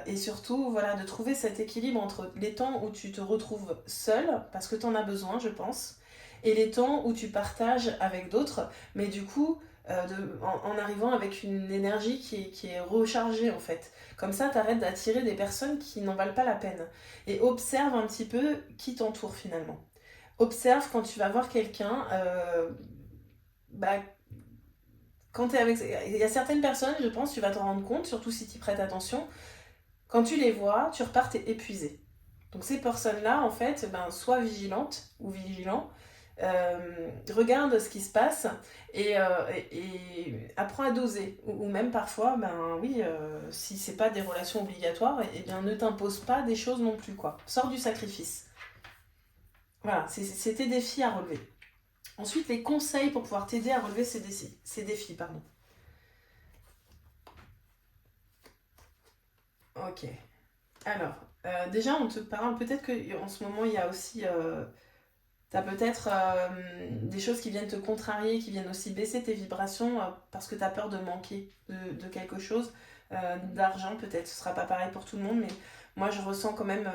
Et surtout, voilà, de trouver cet équilibre entre les temps où tu te retrouves seul, parce que tu en as besoin, je pense, et les temps où tu partages avec d'autres, mais du coup, en arrivant avec une énergie qui est rechargée, en fait. Comme ça, tu arrêtes d'attirer des personnes qui n'en valent pas la peine. Et observe un petit peu qui t'entoure, finalement. Observe quand tu vas voir quelqu'un, bah, quand tu es avec... Il y a certaines personnes, je pense, tu vas t'en rendre compte, surtout si tu y prêtes attention. Quand tu les vois, tu repars, t'es épuisé. Donc ces personnes-là, en fait, ben, sois vigilante ou vigilant, regarde ce qui se passe et apprends à doser. Ou même parfois, ben oui, si c'est pas des relations obligatoires, eh bien ne t'impose pas des choses non plus, quoi. Sors du sacrifice. Voilà, c'est tes défis à relever. Ensuite, les conseils pour pouvoir t'aider à relever ces défis, pardon. Ok. Alors, déjà, on te parle, peut-être qu'en ce moment, il y a aussi t'as peut-être des choses qui viennent te contrarier, qui viennent aussi baisser tes vibrations parce que t'as peur de manquer de quelque chose, d'argent peut-être. Ce sera pas pareil pour tout le monde, mais moi je ressens quand même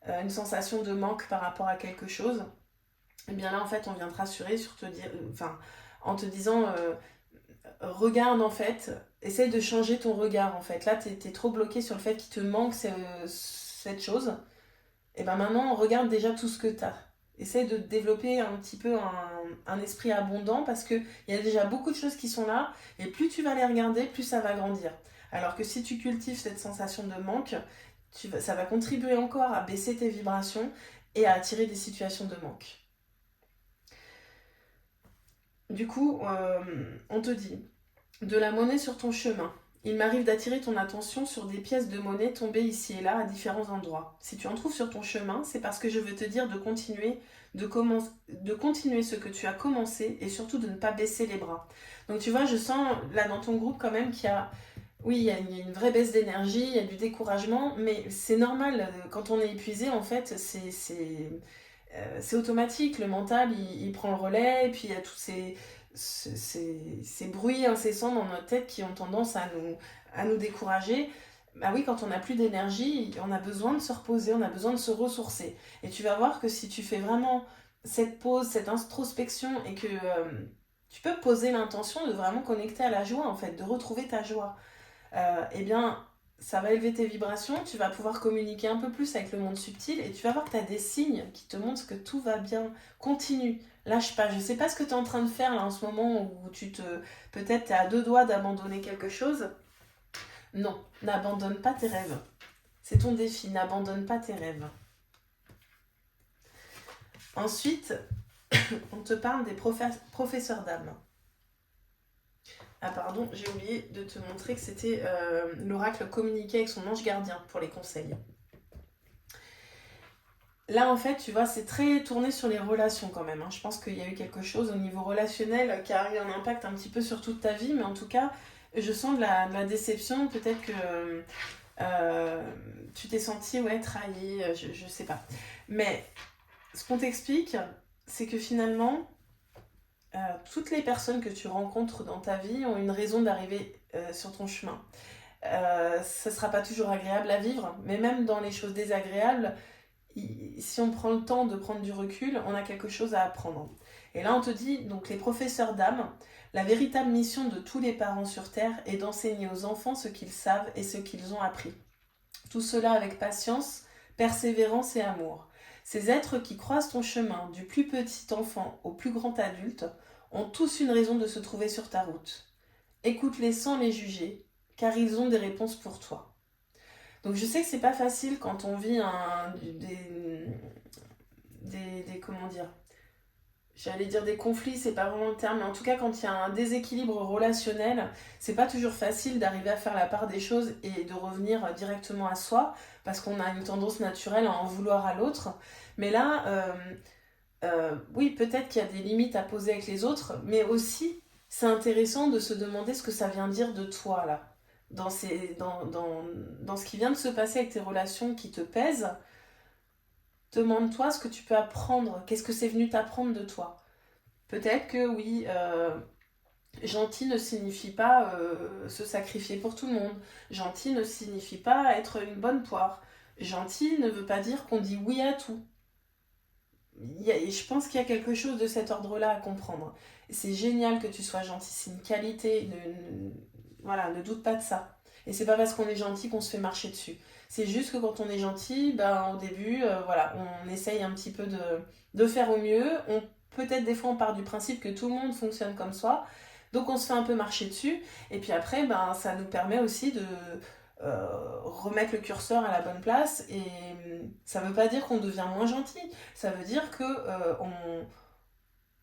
une sensation de manque par rapport à quelque chose. Et bien là en fait on vient te rassurer sur te dire, enfin en te disant regarde en fait, essaye de changer ton regard en fait. Là, t'es trop bloqué sur le fait qu'il te manque cette chose. Et ben maintenant, regarde déjà tout ce que t'as. Essaye de développer un petit peu un esprit abondant parce qu'il y a déjà beaucoup de choses qui sont là et plus tu vas les regarder, plus ça va grandir. Alors que si tu cultives cette sensation de manque, ça va contribuer encore à baisser tes vibrations et à attirer des situations de manque. Du coup, on te dit de la monnaie sur ton chemin. Il m'arrive d'attirer ton attention sur des pièces de monnaie tombées ici et là à différents endroits. Si tu en trouves sur ton chemin, c'est parce que je veux te dire de continuer, de continuer ce que tu as commencé et surtout de ne pas baisser les bras. Donc tu vois, je sens là dans ton groupe quand même qu'il y a, oui, il y a une vraie baisse d'énergie, il y a du découragement, mais c'est normal, quand on est épuisé, en fait, c'est automatique, le mental, il prend le relais, et puis il y a tous ces bruits incessants dans notre tête qui ont tendance à nous décourager. Bah oui, quand on n'a plus d'énergie, on a besoin de se reposer, on a besoin de se ressourcer. Et tu vas voir que si tu fais vraiment cette pause, cette introspection, et que tu peux poser l'intention de vraiment connecter à la joie, en fait, de retrouver ta joie, eh bien, ça va élever tes vibrations, tu vas pouvoir communiquer un peu plus avec le monde subtil et tu vas voir que tu as des signes qui te montrent que tout va bien. Continue, lâche pas. Je sais pas ce que tu es en train de faire là en ce moment où peut-être tu es à deux doigts d'abandonner quelque chose. Non, n'abandonne pas tes rêves. C'est ton défi, n'abandonne pas tes rêves. Ensuite, on te parle des professeurs d'âme. Ah pardon, j'ai oublié de te montrer que c'était l'oracle communiqué avec son ange gardien pour les conseils. Là en fait, tu vois, c'est très tourné sur les relations quand même. Je pense qu'il y a eu quelque chose au niveau relationnel qui a eu un impact un petit peu sur toute ta vie, mais en tout cas, je sens de la déception. Peut-être que tu t'es senti trahi, je sais pas. Mais ce qu'on t'explique, c'est que finalement, toutes les personnes que tu rencontres dans ta vie ont une raison d'arriver sur ton chemin. Ça ne sera pas toujours agréable à vivre, mais même dans les choses désagréables, si on prend le temps de prendre du recul, on a quelque chose à apprendre. Et là, on te dit, donc les professeurs d'âme, la véritable mission de tous les parents sur Terre est d'enseigner aux enfants ce qu'ils savent et ce qu'ils ont appris. Tout cela avec patience, persévérance et amour. Ces êtres qui croisent ton chemin, du plus petit enfant au plus grand adulte, ont tous une raison de se trouver sur ta route. Écoute-les sans les juger, car ils ont des réponses pour toi. Donc je sais que c'est pas facile quand on vit comment dire, j'allais dire des conflits, c'est pas vraiment le terme, mais en tout cas quand il y a un déséquilibre relationnel, c'est pas toujours facile d'arriver à faire la part des choses et de revenir directement à soi, parce qu'on a une tendance naturelle à en vouloir à l'autre. Mais là, oui, peut-être qu'il y a des limites à poser avec les autres, mais aussi c'est intéressant de se demander ce que ça vient dire de toi là. Dans ce qui vient de se passer avec tes relations qui te pèsent, demande-toi ce que tu peux apprendre, qu'est-ce que c'est venu t'apprendre de toi. Peut-être que oui, gentil ne signifie pas se sacrifier pour tout le monde. Gentil ne signifie pas être une bonne poire. Gentil ne veut pas dire qu'on dit oui à tout. Je pense qu'il y a quelque chose de cet ordre-là à comprendre. C'est génial que tu sois gentil, c'est une qualité, voilà, ne doute pas de ça. Et c'est pas parce qu'on est gentil qu'on se fait marcher dessus. C'est juste que quand on est gentil, au début, voilà, on essaye un petit peu de faire au mieux. Peut-être des fois on part du principe que tout le monde fonctionne comme soi, donc on se fait un peu marcher dessus. Et puis après, ça nous permet aussi de remettre le curseur à la bonne place. Et ça veut pas dire qu'on devient moins gentil. Ça veut dire que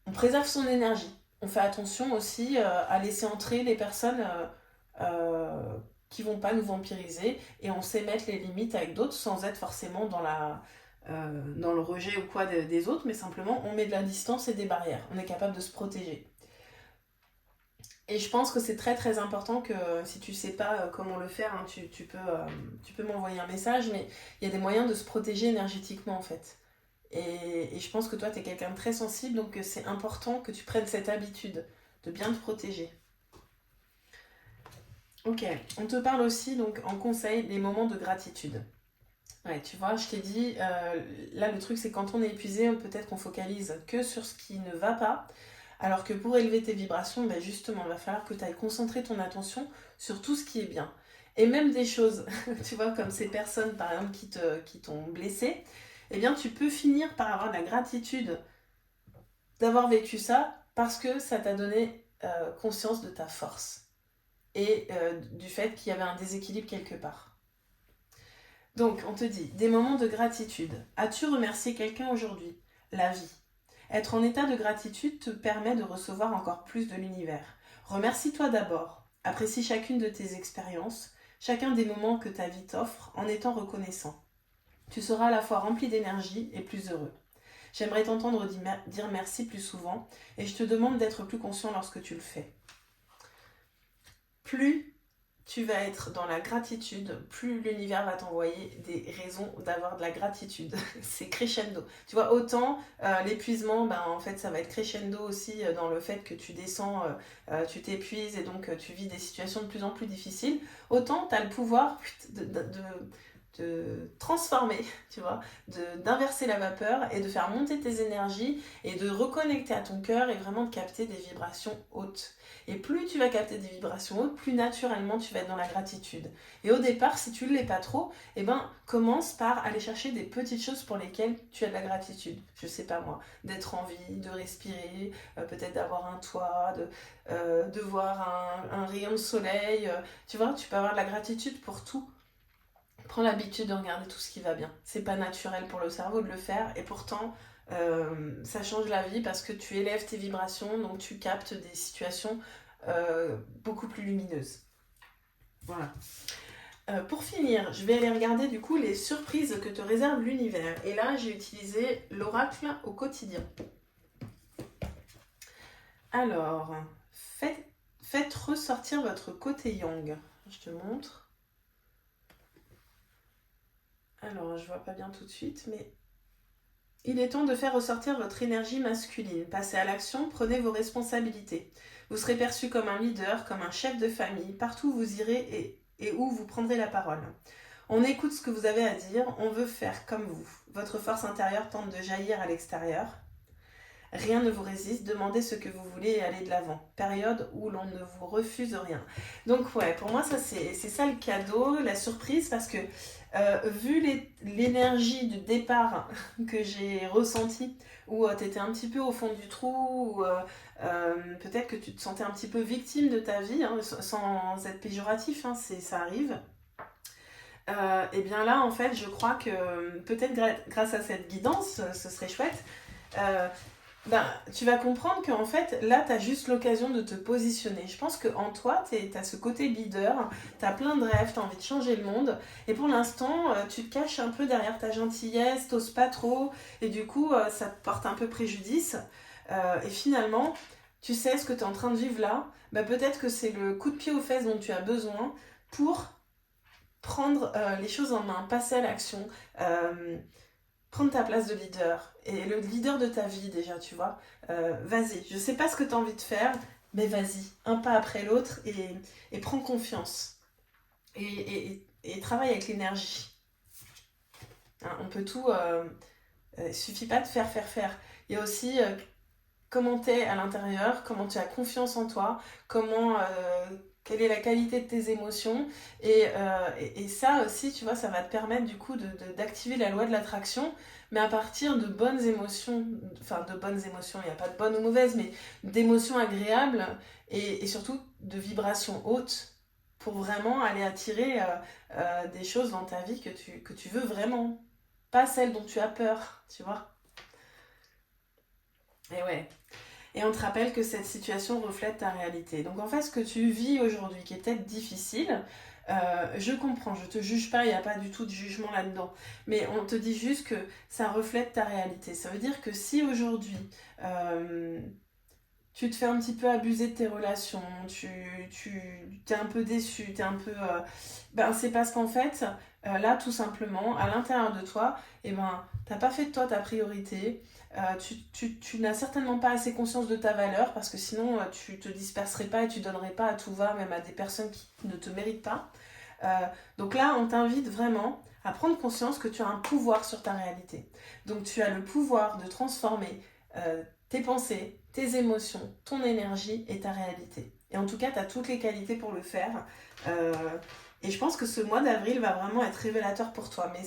on préserve son énergie. On fait attention aussi à laisser entrer les personnes qui vont pas nous vampiriser, et on sait mettre les limites avec d'autres sans être forcément dans le rejet ou quoi des autres, mais simplement on met de la distance et des barrières. On est capable de se protéger. Et je pense que c'est très très important que si tu sais pas comment le faire, tu peux m'envoyer un message, mais il y a des moyens de se protéger énergétiquement en fait. Et je pense que toi, tu es quelqu'un de très sensible, donc c'est important que tu prennes cette habitude de bien te protéger. Ok, on te parle aussi donc en conseil des moments de gratitude. Ouais, tu vois, je t'ai dit, là le truc c'est quand on est épuisé, peut-être qu'on focalise que sur ce qui ne va pas, Alors que pour élever tes vibrations, ben justement, il va falloir que tu ailles concentrer ton attention sur tout ce qui est bien. Et même des choses, tu vois, comme ces personnes, par exemple, qui t'ont blessé, eh bien, tu peux finir par avoir de la gratitude d'avoir vécu ça parce que ça t'a donné conscience de ta force et du fait qu'il y avait un déséquilibre quelque part. Donc, on te dit, des moments de gratitude. As-tu remercié quelqu'un aujourd'hui? La vie. Être en état de gratitude te permet de recevoir encore plus de l'univers. Remercie-toi d'abord. Apprécie chacune de tes expériences, chacun des moments que ta vie t'offre en étant reconnaissant. Tu seras à la fois rempli d'énergie et plus heureux. J'aimerais t'entendre dire merci plus souvent et je te demande d'être plus conscient lorsque tu le fais. Plus tu vas être dans la gratitude, plus l'univers va t'envoyer des raisons d'avoir de la gratitude. C'est crescendo. Tu vois, autant l'épuisement, en fait, ça va être crescendo aussi dans le fait que tu descends, tu t'épuises et donc tu vis des situations de plus en plus difficiles. Autant tu as le pouvoir de transformer, tu vois, d'inverser la vapeur et de faire monter tes énergies et de reconnecter à ton cœur et vraiment de capter des vibrations hautes. Et plus tu vas capter des vibrations hautes, plus naturellement tu vas être dans la gratitude. Et au départ, si tu ne l'es pas trop, commence par aller chercher des petites choses pour lesquelles tu as de la gratitude. Je sais pas moi, d'être en vie, de respirer, peut-être d'avoir un toit, de voir un rayon de soleil. Tu vois, tu peux avoir de la gratitude pour tout. Prends l'habitude de regarder tout ce qui va bien. C'est pas naturel pour le cerveau de le faire et pourtant ça change la vie parce que tu élèves tes vibrations, donc tu captes des situations beaucoup plus lumineuses. Voilà. Pour finir, je vais aller regarder du coup les surprises que te réserve l'univers. Et là, j'ai utilisé l'oracle au quotidien. Alors, faites ressortir votre côté yang. Je te montre. Alors, je vois pas bien tout de suite, mais... Il est temps de faire ressortir votre énergie masculine. Passez à l'action, prenez vos responsabilités. Vous serez perçu comme un leader, comme un chef de famille, partout où vous irez et où vous prendrez la parole. On écoute ce que vous avez à dire, on veut faire comme vous. Votre force intérieure tente de jaillir à l'extérieur. Rien ne vous résiste, demandez ce que vous voulez et allez de l'avant. Période où l'on ne vous refuse rien. Donc ouais, pour moi, ça c'est ça le cadeau, la surprise, parce que vu l'énergie du départ que j'ai ressentie, où tu étais un petit peu au fond du trou, où peut-être que tu te sentais un petit peu victime de ta vie, sans être péjoratif, ça arrive. Et bien là, en fait, je crois que peut-être grâce à cette guidance, ce serait chouette, tu vas comprendre qu'en fait, là, tu as juste l'occasion de te positionner. Je pense qu'en toi, tu as ce côté leader, tu as plein de rêves, tu as envie de changer le monde. Et pour l'instant, tu te caches un peu derrière ta gentillesse, t'oses pas trop. Et du coup, ça te porte un peu préjudice. Et finalement, tu sais ce que tu es en train de vivre là. Peut-être que c'est le coup de pied aux fesses dont tu as besoin pour prendre les choses en main, passer à l'action. Prendre ta place de leader et le leader de ta vie déjà, tu vois. Vas-y, je sais pas ce que tu as envie de faire, mais vas-y, un pas après l'autre et prends confiance. Et travaille avec l'énergie. On peut tout... il suffit pas de faire. Il y a aussi comment t'es à l'intérieur, comment tu as confiance en toi, quelle est la qualité de tes émotions. Et ça aussi, tu vois, ça va te permettre du coup d'activer la loi de l'attraction, mais à partir de bonnes émotions, il n'y a pas de bonnes ou mauvaises, mais d'émotions agréables et surtout de vibrations hautes pour vraiment aller attirer des choses dans ta vie que tu veux vraiment, pas celles dont tu as peur, tu vois. Et ouais. Et on te rappelle que cette situation reflète ta réalité. Donc en fait, ce que tu vis aujourd'hui, qui est peut-être difficile, je comprends, je te juge pas, il n'y a pas du tout de jugement là-dedans. Mais on te dit juste que ça reflète ta réalité. Ça veut dire que si aujourd'hui, tu te fais un petit peu abuser de tes relations, tu es un peu déçu, t'es un peu... c'est parce qu'en fait, là, tout simplement, à l'intérieur de toi, t'as pas fait de toi ta priorité, tu n'as certainement pas assez conscience de ta valeur, parce que sinon, tu te disperserais pas et tu donnerais pas à tout va, même à des personnes qui ne te méritent pas. Donc là, on t'invite vraiment à prendre conscience que tu as un pouvoir sur ta réalité. Donc tu as le pouvoir de transformer tes pensées, tes émotions, ton énergie et ta réalité. Et en tout cas, tu as toutes les qualités pour le faire. Euh, et je pense que ce mois d'avril va vraiment être révélateur pour toi. Mais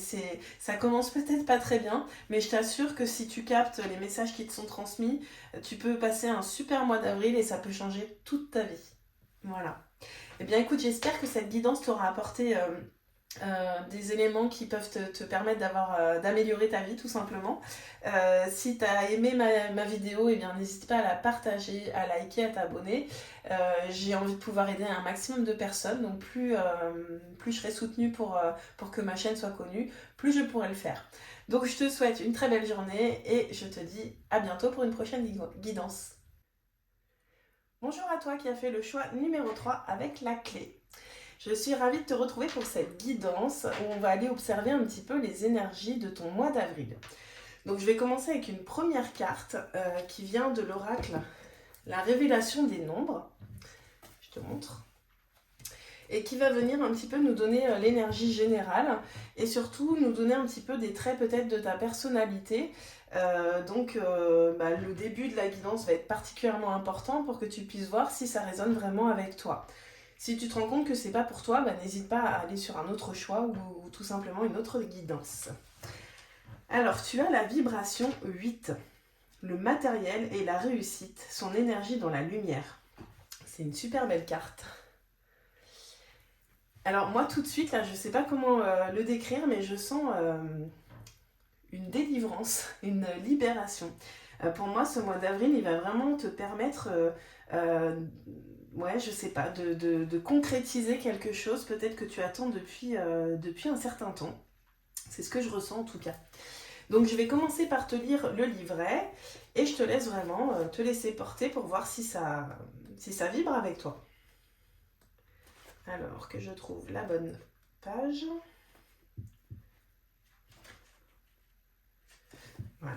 ça commence peut-être pas très bien, mais je t'assure que si tu captes les messages qui te sont transmis, tu peux passer un super mois d'avril et ça peut changer toute ta vie. Voilà. Eh bien écoute, j'espère que cette guidance t'aura apporté des éléments qui peuvent te permettre d'améliorer ta vie tout simplement. Si tu as aimé ma vidéo, eh bien n'hésite pas à la partager, à liker, à t'abonner. J'ai envie de pouvoir aider un maximum de personnes, donc plus je serai soutenue pour que ma chaîne soit connue, plus je pourrai le faire. Donc je te souhaite une très belle journée et je te dis à bientôt pour une prochaine guidance. Bonjour à toi qui as fait le choix numéro 3 avec la clé. Je suis ravie de te retrouver pour cette guidance où on va aller observer un petit peu les énergies de ton mois d'avril. Donc je vais commencer avec une première carte qui vient de l'oracle, la révélation des nombres. Je te montre. Et qui va venir un petit peu nous donner l'énergie générale et surtout nous donner un petit peu des traits peut-être de ta personnalité. Le début de la guidance va être particulièrement important pour que tu puisses voir si ça résonne vraiment avec toi. Si tu te rends compte que c'est pas pour toi, n'hésite pas à aller sur un autre choix ou tout simplement une autre guidance. Alors, tu as la vibration 8, le matériel et la réussite, son énergie dans la lumière. C'est une super belle carte. Alors moi tout de suite, là, je sais pas comment le décrire, mais je sens une délivrance, une libération. Pour moi, ce mois d'avril, il va vraiment te permettre... je sais pas, de concrétiser quelque chose peut-être que tu attends depuis un certain temps. C'est ce que je ressens en tout cas. Donc je vais commencer par te lire le livret et je te laisse vraiment te laisser porter pour voir si ça vibre avec toi. Alors que je trouve la bonne page. Voilà.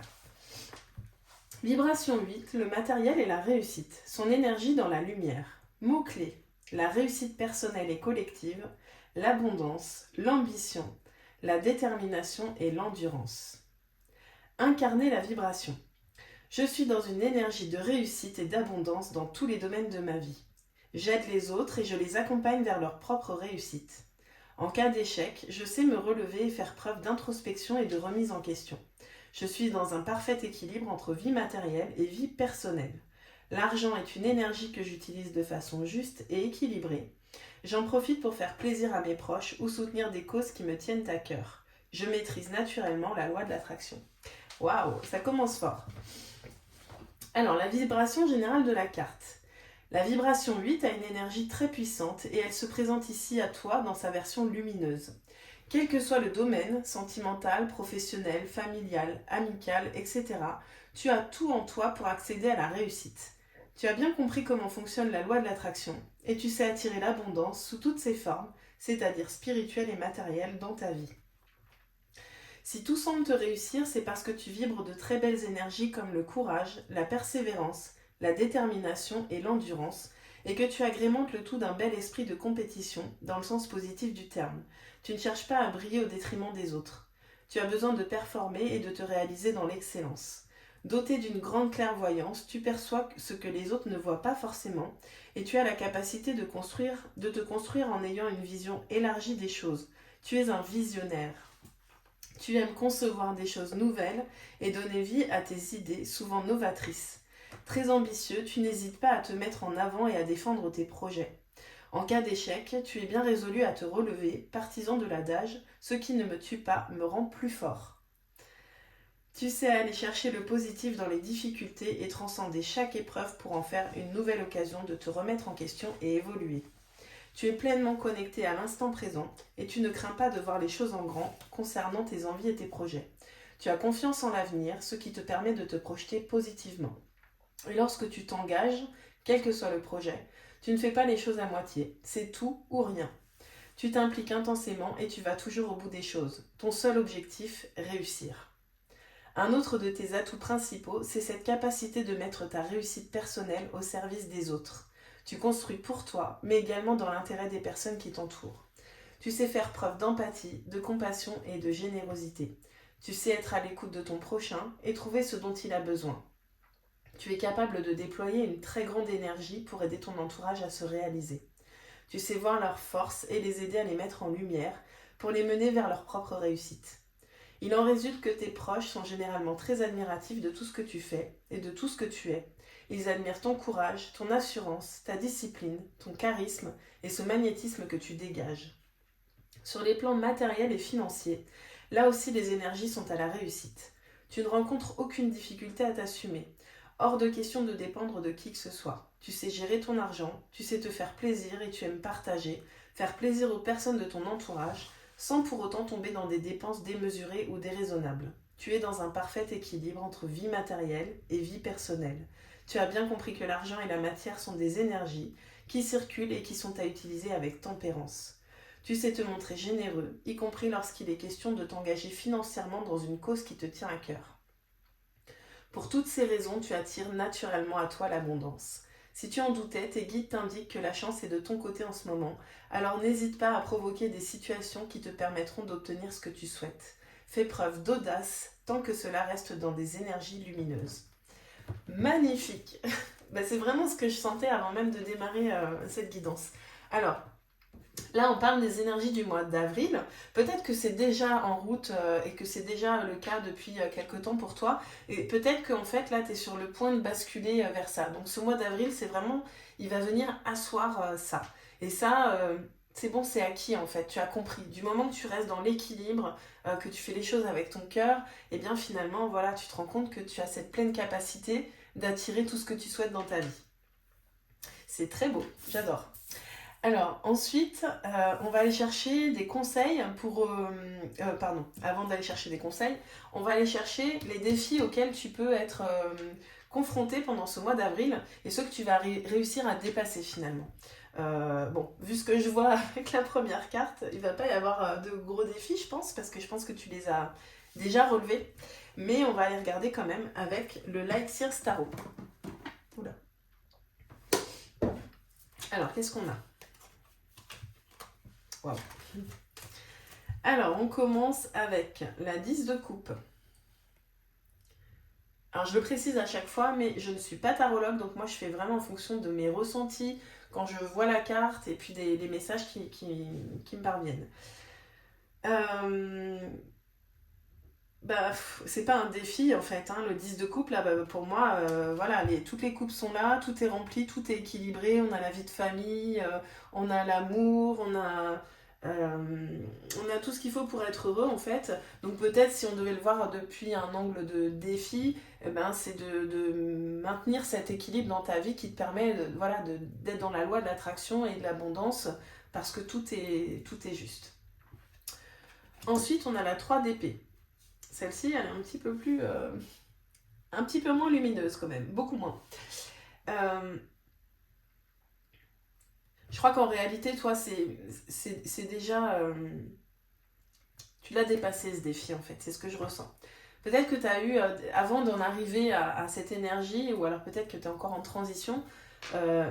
Vibration 8, le matériel et la réussite, son énergie dans la lumière. Mots-clés, la réussite personnelle et collective, l'abondance, l'ambition, la détermination et l'endurance. Incarner la vibration. Je suis dans une énergie de réussite et d'abondance dans tous les domaines de ma vie. J'aide les autres et je les accompagne vers leur propre réussite. En cas d'échec, je sais me relever et faire preuve d'introspection et de remise en question. Je suis dans un parfait équilibre entre vie matérielle et vie personnelle. L'argent est une énergie que j'utilise de façon juste et équilibrée. J'en profite pour faire plaisir à mes proches ou soutenir des causes qui me tiennent à cœur. Je maîtrise naturellement la loi de l'attraction. Waouh, ça commence fort. Alors, la vibration générale de la carte. La vibration 8 a une énergie très puissante et elle se présente ici à toi dans sa version lumineuse. Quel que soit le domaine, sentimental, professionnel, familial, amical, etc., tu as tout en toi pour accéder à la réussite. Tu as bien compris comment fonctionne la loi de l'attraction et tu sais attirer l'abondance sous toutes ses formes, c'est-à-dire spirituelle et matérielle, dans ta vie. Si tout semble te réussir, c'est parce que tu vibres de très belles énergies comme le courage, la persévérance, la détermination et l'endurance, et que tu agrémentes le tout d'un bel esprit de compétition, dans le sens positif du terme. Tu ne cherches pas à briller au détriment des autres. Tu as besoin de performer et de te réaliser dans l'excellence. Doté d'une grande clairvoyance, tu perçois ce que les autres ne voient pas forcément, et tu as la capacité de te construire en ayant une vision élargie des choses. Tu es un visionnaire. Tu aimes concevoir des choses nouvelles et donner vie à tes idées, souvent novatrices. Très ambitieux, tu n'hésites pas à te mettre en avant et à défendre tes projets. En cas d'échec, tu es bien résolu à te relever, partisan de l'adage « ce qui ne me tue pas me rend plus fort ». Tu sais aller chercher le positif dans les difficultés et transcender chaque épreuve pour en faire une nouvelle occasion de te remettre en question et évoluer. Tu es pleinement connecté à l'instant présent et tu ne crains pas de voir les choses en grand concernant tes envies et tes projets. Tu as confiance en l'avenir, ce qui te permet de te projeter positivement. Et lorsque tu t'engages, quel que soit le projet, tu ne fais pas les choses à moitié, c'est tout ou rien. Tu t'impliques intensément et tu vas toujours au bout des choses. Ton seul objectif, réussir. Un autre de tes atouts principaux, c'est cette capacité de mettre ta réussite personnelle au service des autres. Tu construis pour toi, mais également dans l'intérêt des personnes qui t'entourent. Tu sais faire preuve d'empathie, de compassion et de générosité. Tu sais être à l'écoute de ton prochain et trouver ce dont il a besoin. Tu es capable de déployer une très grande énergie pour aider ton entourage à se réaliser. Tu sais voir leurs forces et les aider à les mettre en lumière pour les mener vers leur propre réussite. Il en résulte que tes proches sont généralement très admiratifs de tout ce que tu fais et de tout ce que tu es. Ils admirent ton courage, ton assurance, ta discipline, ton charisme et ce magnétisme que tu dégages. Sur les plans matériels et financiers, là aussi les énergies sont à la réussite. Tu ne rencontres aucune difficulté à t'assumer. Hors de question de dépendre de qui que ce soit. Tu sais gérer ton argent, tu sais te faire plaisir et tu aimes partager, faire plaisir aux personnes de ton entourage, sans pour autant tomber dans des dépenses démesurées ou déraisonnables. Tu es dans un parfait équilibre entre vie matérielle et vie personnelle. Tu as bien compris que l'argent et la matière sont des énergies qui circulent et qui sont à utiliser avec tempérance. Tu sais te montrer généreux, y compris lorsqu'il est question de t'engager financièrement dans une cause qui te tient à cœur. Pour toutes ces raisons, tu attires naturellement à toi l'abondance. Si tu en doutais, tes guides t'indiquent que la chance est de ton côté en ce moment, alors n'hésite pas à provoquer des situations qui te permettront d'obtenir ce que tu souhaites. Fais preuve d'audace tant que cela reste dans des énergies lumineuses. Magnifique. C'est vraiment ce que je sentais avant même de démarrer cette guidance. Alors, là, on parle des énergies du mois d'avril. Peut-être que c'est déjà en route et que c'est déjà le cas depuis quelques temps pour toi. Et peut-être qu'en fait, là, tu es sur le point de basculer vers ça. Donc, ce mois d'avril, c'est vraiment, il va venir asseoir ça. Et ça, c'est bon, c'est acquis en fait. Tu as compris. Du moment que tu restes dans l'équilibre, que tu fais les choses avec ton cœur, et bien finalement, voilà, tu te rends compte que tu as cette pleine capacité d'attirer tout ce que tu souhaites dans ta vie. C'est très beau, j'adore. Alors, ensuite, on va aller chercher des conseils pour... avant d'aller chercher des conseils, on va aller chercher les défis auxquels tu peux être confronté pendant ce mois d'avril et ceux que tu vas réussir à dépasser finalement. Vu ce que je vois avec la première carte, il ne va pas y avoir de gros défis, je pense, parce que je pense que tu les as déjà relevés. Mais on va aller regarder quand même avec le Light Seer Tarot. Oula. Alors, qu'est-ce qu'on a ? Wow. Alors, on commence avec la 10 de coupe. Alors, je le précise à chaque fois, mais je ne suis pas tarologue, donc moi, je fais vraiment en fonction de mes ressentis quand je vois la carte et puis des messages qui me parviennent. C'est pas un défi en fait, hein. Le 10 de coupe, là, pour moi, voilà, toutes les coupes sont là, tout est rempli, tout est équilibré, on a la vie de famille, on a l'amour, on a tout ce qu'il faut pour être heureux en fait. Donc peut-être si on devait le voir depuis un angle de défi, c'est de maintenir cet équilibre dans ta vie qui te permet d'être dans la loi de l'attraction et de l'abondance parce que tout est juste. Ensuite, on a la 3 d'épée. Celle-ci, elle est un petit peu moins lumineuse quand même, beaucoup moins. Je crois qu'en réalité, toi, c'est déjà... tu l'as dépassé ce défi en fait, c'est ce que je ressens. Peut-être que tu as eu, avant d'en arriver à cette énergie, ou alors peut-être que tu es encore en transition,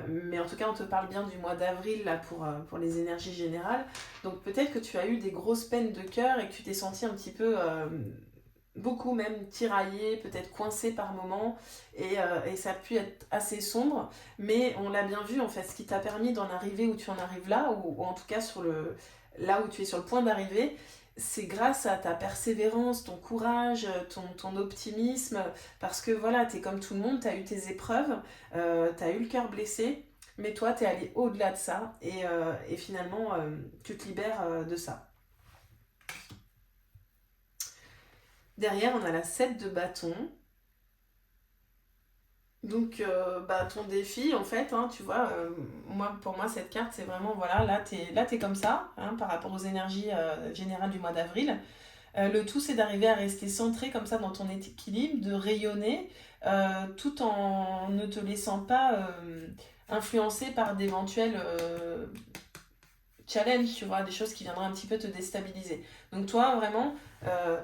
mais en tout cas on te parle bien du mois d'avril là pour les énergies générales. Donc peut-être que tu as eu des grosses peines de cœur et que tu t'es senti un petit peu... beaucoup même tiraillé, peut-être coincé par moments, et ça a pu être assez sombre, mais on l'a bien vu en fait, ce qui t'a permis d'en arriver où tu en arrives là, ou en tout cas là où tu es sur le point d'arriver, c'est grâce à ta persévérance, ton courage, ton optimisme, parce que voilà, t'es comme tout le monde, t'as eu tes épreuves, t'as eu le cœur blessé, mais toi t'es allé au-delà de ça, et finalement tu te libères de ça. Derrière, on a la 7 de bâton. Donc, ton défi, en fait, hein, tu vois, pour moi, cette carte, c'est vraiment, voilà, là, t'es comme ça, hein, par rapport aux énergies générales du mois d'avril. Le tout, c'est d'arriver à rester centré comme ça dans ton équilibre, de rayonner, tout en ne te laissant pas influencer par d'éventuels challenges, tu vois, des choses qui viendraient un petit peu te déstabiliser. Donc toi, vraiment,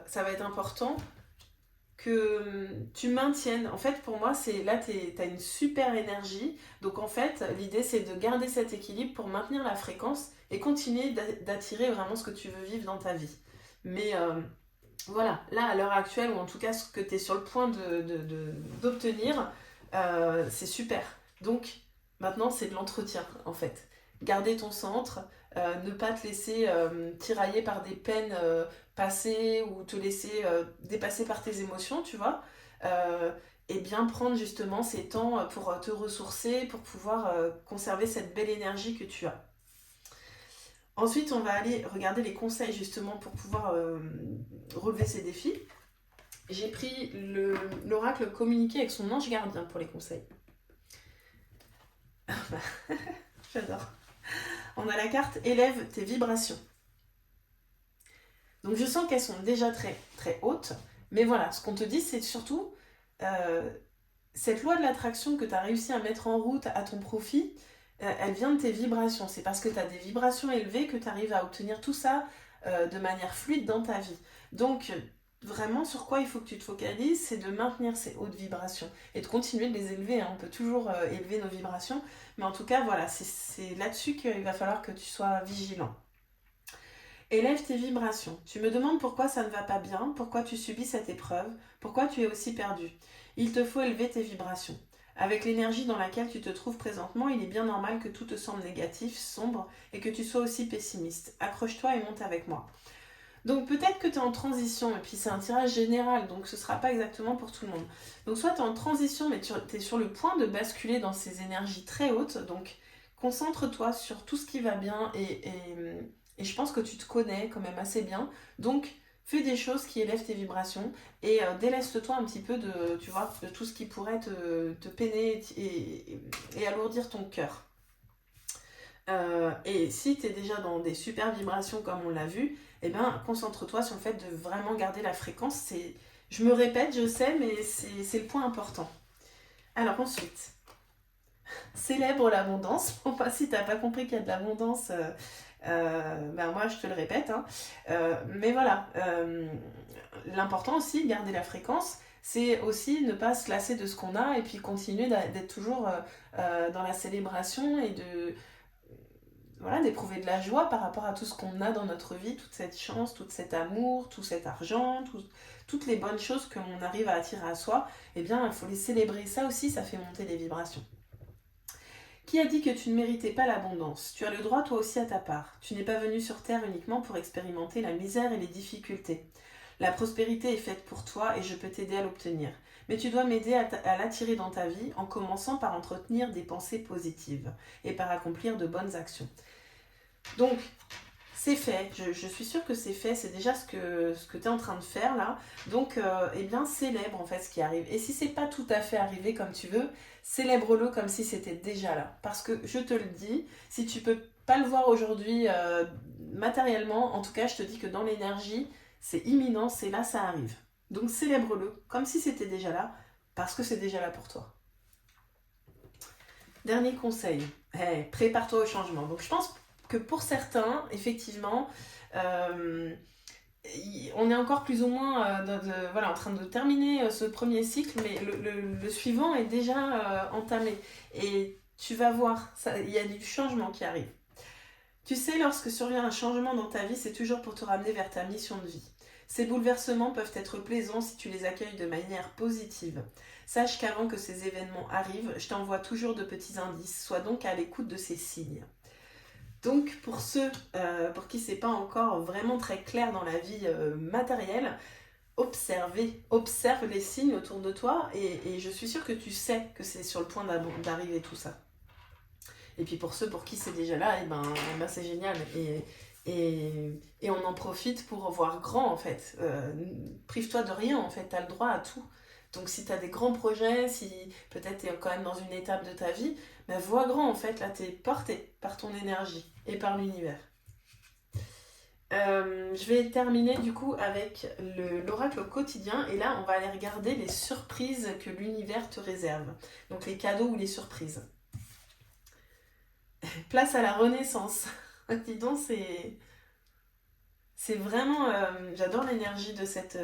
ça va être important que tu maintiennes. En fait, pour moi, c'est là, t'as une super énergie. Donc en fait, l'idée, c'est de garder cet équilibre pour maintenir la fréquence et continuer d'attirer vraiment ce que tu veux vivre dans ta vie. Mais voilà, là, à l'heure actuelle, ou en tout cas ce que tu es sur le point d'obtenir, c'est super. Donc, maintenant, c'est de l'entretien, en fait. Garder ton centre, ne pas te laisser tirailler par des peines passées ou te laisser dépasser par tes émotions, tu vois. Euh, et bien prendre justement ces temps pour te ressourcer, pour pouvoir conserver cette belle énergie que tu as. Ensuite, on va aller regarder les conseils justement pour pouvoir relever ces défis. J'ai pris l'oracle communiqué avec son ange gardien pour les conseils. J'adore. On a la carte élève tes vibrations. Donc je sens qu'elles sont déjà très très hautes, mais voilà, ce qu'on te dit, c'est surtout cette loi de l'attraction que tu as réussi à mettre en route à ton profit, elle vient de tes vibrations. C'est parce que tu as des vibrations élevées que tu arrives à obtenir tout ça de manière fluide dans ta vie. Donc vraiment, sur quoi il faut que tu te focalises, c'est de maintenir ces hautes vibrations et de continuer de les élever, hein. On peut toujours élever nos vibrations, mais en tout cas, voilà, c'est là-dessus qu'il va falloir que tu sois vigilant. Élève tes vibrations. Tu me demandes pourquoi ça ne va pas bien, pourquoi tu subis cette épreuve, pourquoi tu es aussi perdu. Il te faut élever tes vibrations. Avec l'énergie dans laquelle tu te trouves présentement, il est bien normal que tout te semble négatif, sombre et que tu sois aussi pessimiste. Accroche-toi et monte avec moi. Donc peut-être que tu es en transition, et puis c'est un tirage général, donc ce ne sera pas exactement pour tout le monde. Donc soit tu es en transition, mais tu es sur le point de basculer dans ces énergies très hautes, donc concentre-toi sur tout ce qui va bien, et je pense que tu te connais quand même assez bien, donc fais des choses qui élèvent tes vibrations, et déleste-toi un petit peu de, tu vois, de tout ce qui pourrait te peiner et alourdir ton cœur. Et si tu es déjà dans des super vibrations comme on l'a vu, eh bien concentre-toi sur le fait de vraiment garder la fréquence. Je me répète, je sais, mais c'est le point important. Alors ensuite, célèbre l'abondance. Enfin, si tu n'as pas compris qu'il y a de l'abondance, ben moi je te le répète, hein. Mais voilà, l'important aussi de garder la fréquence, c'est aussi ne pas se lasser de ce qu'on a et puis continuer d'être toujours dans la célébration et voilà, d'éprouver de la joie par rapport à tout ce qu'on a dans notre vie, toute cette chance, tout cet amour, tout cet argent, toutes les bonnes choses que l'on arrive à attirer à soi, eh bien, il faut les célébrer. Ça aussi, ça fait monter les vibrations. Qui a dit que tu ne méritais pas l'abondance? Tu as le droit toi aussi à ta part. Tu n'es pas venu sur Terre uniquement pour expérimenter la misère et les difficultés. La prospérité est faite pour toi et je peux t'aider à l'obtenir. Mais tu dois m'aider à l'attirer dans ta vie en commençant par entretenir des pensées positives et par accomplir de bonnes actions. Donc, c'est fait, je suis sûre que c'est fait, c'est déjà ce que tu es en train de faire là. Donc, eh bien, célèbre en fait ce qui arrive. Et si c'est pas tout à fait arrivé comme tu veux, célèbre-le comme si c'était déjà là. Parce que je te le dis, si tu peux pas le voir aujourd'hui matériellement, en tout cas, je te dis que dans l'énergie, c'est imminent, c'est là, ça arrive. Donc, célèbre-le comme si c'était déjà là, parce que c'est déjà là pour toi. Dernier conseil, prépare-toi au changement. Donc, je pense que pour certains, effectivement, on est encore plus ou moins voilà, en train de terminer ce premier cycle, mais le suivant est déjà entamé. Et tu vas voir, il y a du changement qui arrive. Tu sais, lorsque survient un changement dans ta vie, c'est toujours pour te ramener vers ta mission de vie. Ces bouleversements peuvent être plaisants si tu les accueilles de manière positive. Sache qu'avant que ces événements arrivent, je t'envoie toujours de petits indices, sois donc à l'écoute de ces signes. Donc pour ceux pour qui c'est pas encore vraiment très clair dans la vie matérielle, observe les signes autour de toi et je suis sûre que tu sais que c'est sur le point d'arriver tout ça. Et puis pour ceux pour qui c'est déjà là, c'est génial et on en profite pour voir grand en fait. Prive-toi de rien en fait, tu as le droit à tout. Donc si tu as des grands projets, si peut-être tu es quand même dans une étape de ta vie, vois grand en fait, là tu es porté par ton énergie et par l'univers. Je vais terminer du coup avec l'oracle quotidien et là on va aller regarder les surprises que l'univers te réserve. Donc les cadeaux ou les surprises. Place à la renaissance. Dis donc, c'est vraiment... j'adore l'énergie de cette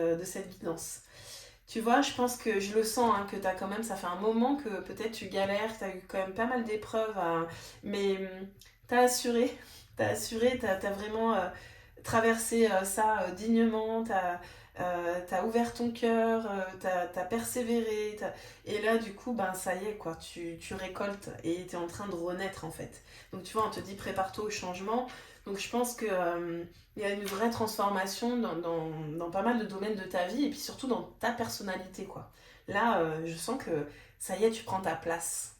guidance. Tu vois, je pense que je le sens, hein, que t'as quand même, ça fait un moment que peut-être tu galères, t'as eu quand même pas mal d'épreuves, mais t'as assuré, t'as vraiment traversé ça dignement, t'as ouvert ton cœur, t'as persévéré, et là du coup, ben ça y est quoi, tu récoltes et t'es en train de renaître en fait. Donc tu vois, on te dit prépare-toi au changement. Donc je pense que il y a une vraie transformation dans pas mal de domaines de ta vie et puis surtout dans ta personnalité quoi. Là, je sens que ça y est, tu prends ta place.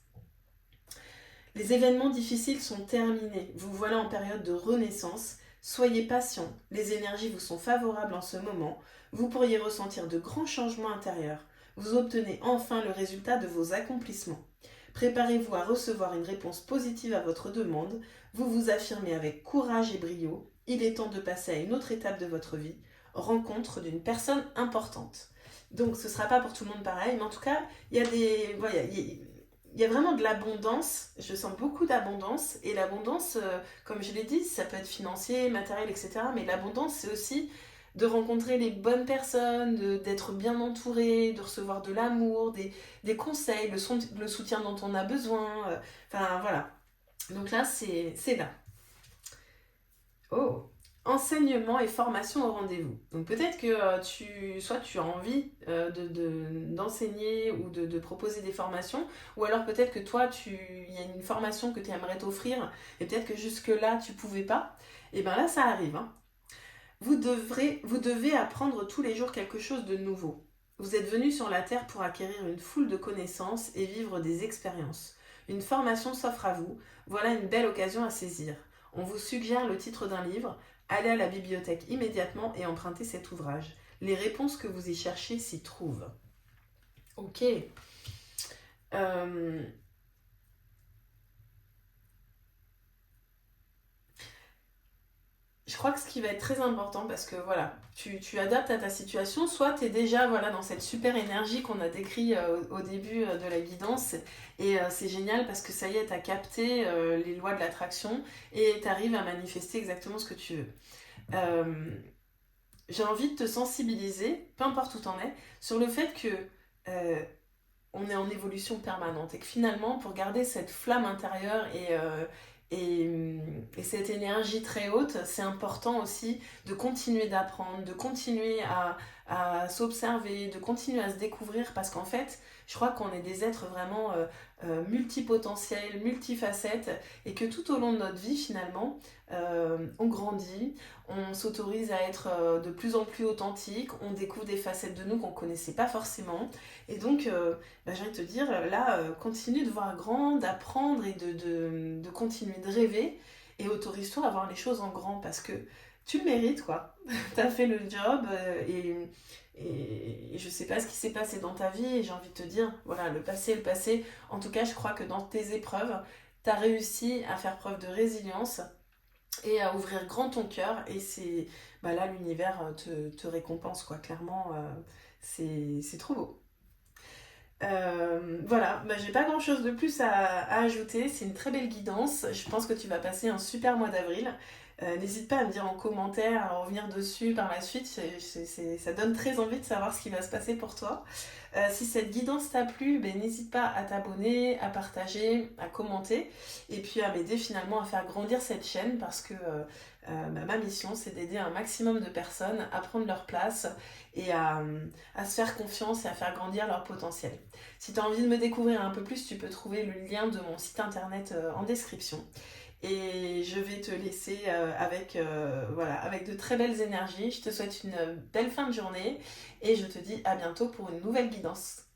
Les événements difficiles sont terminés. Vous voilà en période de renaissance. Soyez patient. Les énergies vous sont favorables en ce moment. Vous pourriez ressentir de grands changements intérieurs. Vous obtenez enfin le résultat de vos accomplissements. Préparez-vous à recevoir une réponse positive à votre demande. Vous vous affirmez avec courage et brio. Il est temps de passer à une autre étape de votre vie. Rencontre d'une personne importante. Donc ce ne sera pas pour tout le monde pareil, mais en tout cas, il y a des... Voilà, il y a vraiment de l'abondance, je sens beaucoup d'abondance, et l'abondance, comme je l'ai dit, ça peut être financier, matériel, etc. Mais l'abondance, c'est aussi de rencontrer les bonnes personnes, d'être bien entouré, de recevoir de l'amour, des conseils, le soutien dont on a besoin. Enfin, voilà. Donc là, c'est là. Oh, enseignement et formation au rendez-vous. Donc peut-être que soit tu as envie d'enseigner ou de proposer des formations, ou alors peut-être que toi, il y a une formation que tu aimerais t'offrir, et peut-être que jusque-là, tu pouvais pas. Et bien là, ça arrive. Hein. Vous devez apprendre tous les jours quelque chose de nouveau. Vous êtes venu sur la Terre pour acquérir une foule de connaissances et vivre des expériences. Une formation s'offre à vous. Voilà une belle occasion à saisir. On vous suggère le titre d'un livre. Allez à la bibliothèque immédiatement et empruntez cet ouvrage. Les réponses que vous y cherchez s'y trouvent. Ok. Euh, Je crois que ce qui va être très important, parce que voilà, tu adaptes à ta situation, soit tu es déjà voilà, dans cette super énergie qu'on a décrit au début de la guidance, et c'est génial parce que ça y est, tu as capté les lois de l'attraction et tu arrives à manifester exactement ce que tu veux. Euh, j'ai envie de te sensibiliser, peu importe où tu en es, sur le fait que euh, on est en évolution permanente et que finalement, pour garder cette flamme intérieure et cette énergie très haute, c'est important aussi de continuer d'apprendre, de continuer à s'observer, de continuer à se découvrir parce qu'en fait, je crois qu'on est des êtres vraiment multipotentiels, multifacettes et que tout au long de notre vie, finalement, on grandit, on s'autorise à être de plus en plus authentique, on découvre des facettes de nous qu'on ne connaissait pas forcément. Et donc, j'ai envie de te dire, là, continue de voir grand, d'apprendre et de continuer de rêver. Et autorise-toi à voir les choses en grand parce que tu le mérites, quoi. Tu as fait le job et je sais pas ce qui s'est passé dans ta vie. Et j'ai envie de te dire, voilà, le passé est le passé. En tout cas, je crois que dans tes épreuves, tu as réussi à faire preuve de résilience et à ouvrir grand ton cœur. Et c'est là, l'univers te récompense, quoi. Clairement, c'est trop beau. Voilà, j'ai pas grand chose de plus à ajouter, c'est une très belle guidance, je pense que tu vas passer un super mois d'avril. N'hésite pas à me dire en commentaire, à revenir dessus par la suite, ça donne très envie de savoir ce qui va se passer pour toi. Si cette guidance t'a plu, n'hésite pas à t'abonner, à partager, à commenter et puis à m'aider finalement à faire grandir cette chaîne parce que ma mission c'est d'aider un maximum de personnes à prendre leur place et à se faire confiance et à faire grandir leur potentiel. Si tu as envie de me découvrir un peu plus, tu peux trouver le lien de mon site internet en description. Et je vais te laisser avec de très belles énergies. Je te souhaite une belle fin de journée et je te dis à bientôt pour une nouvelle guidance.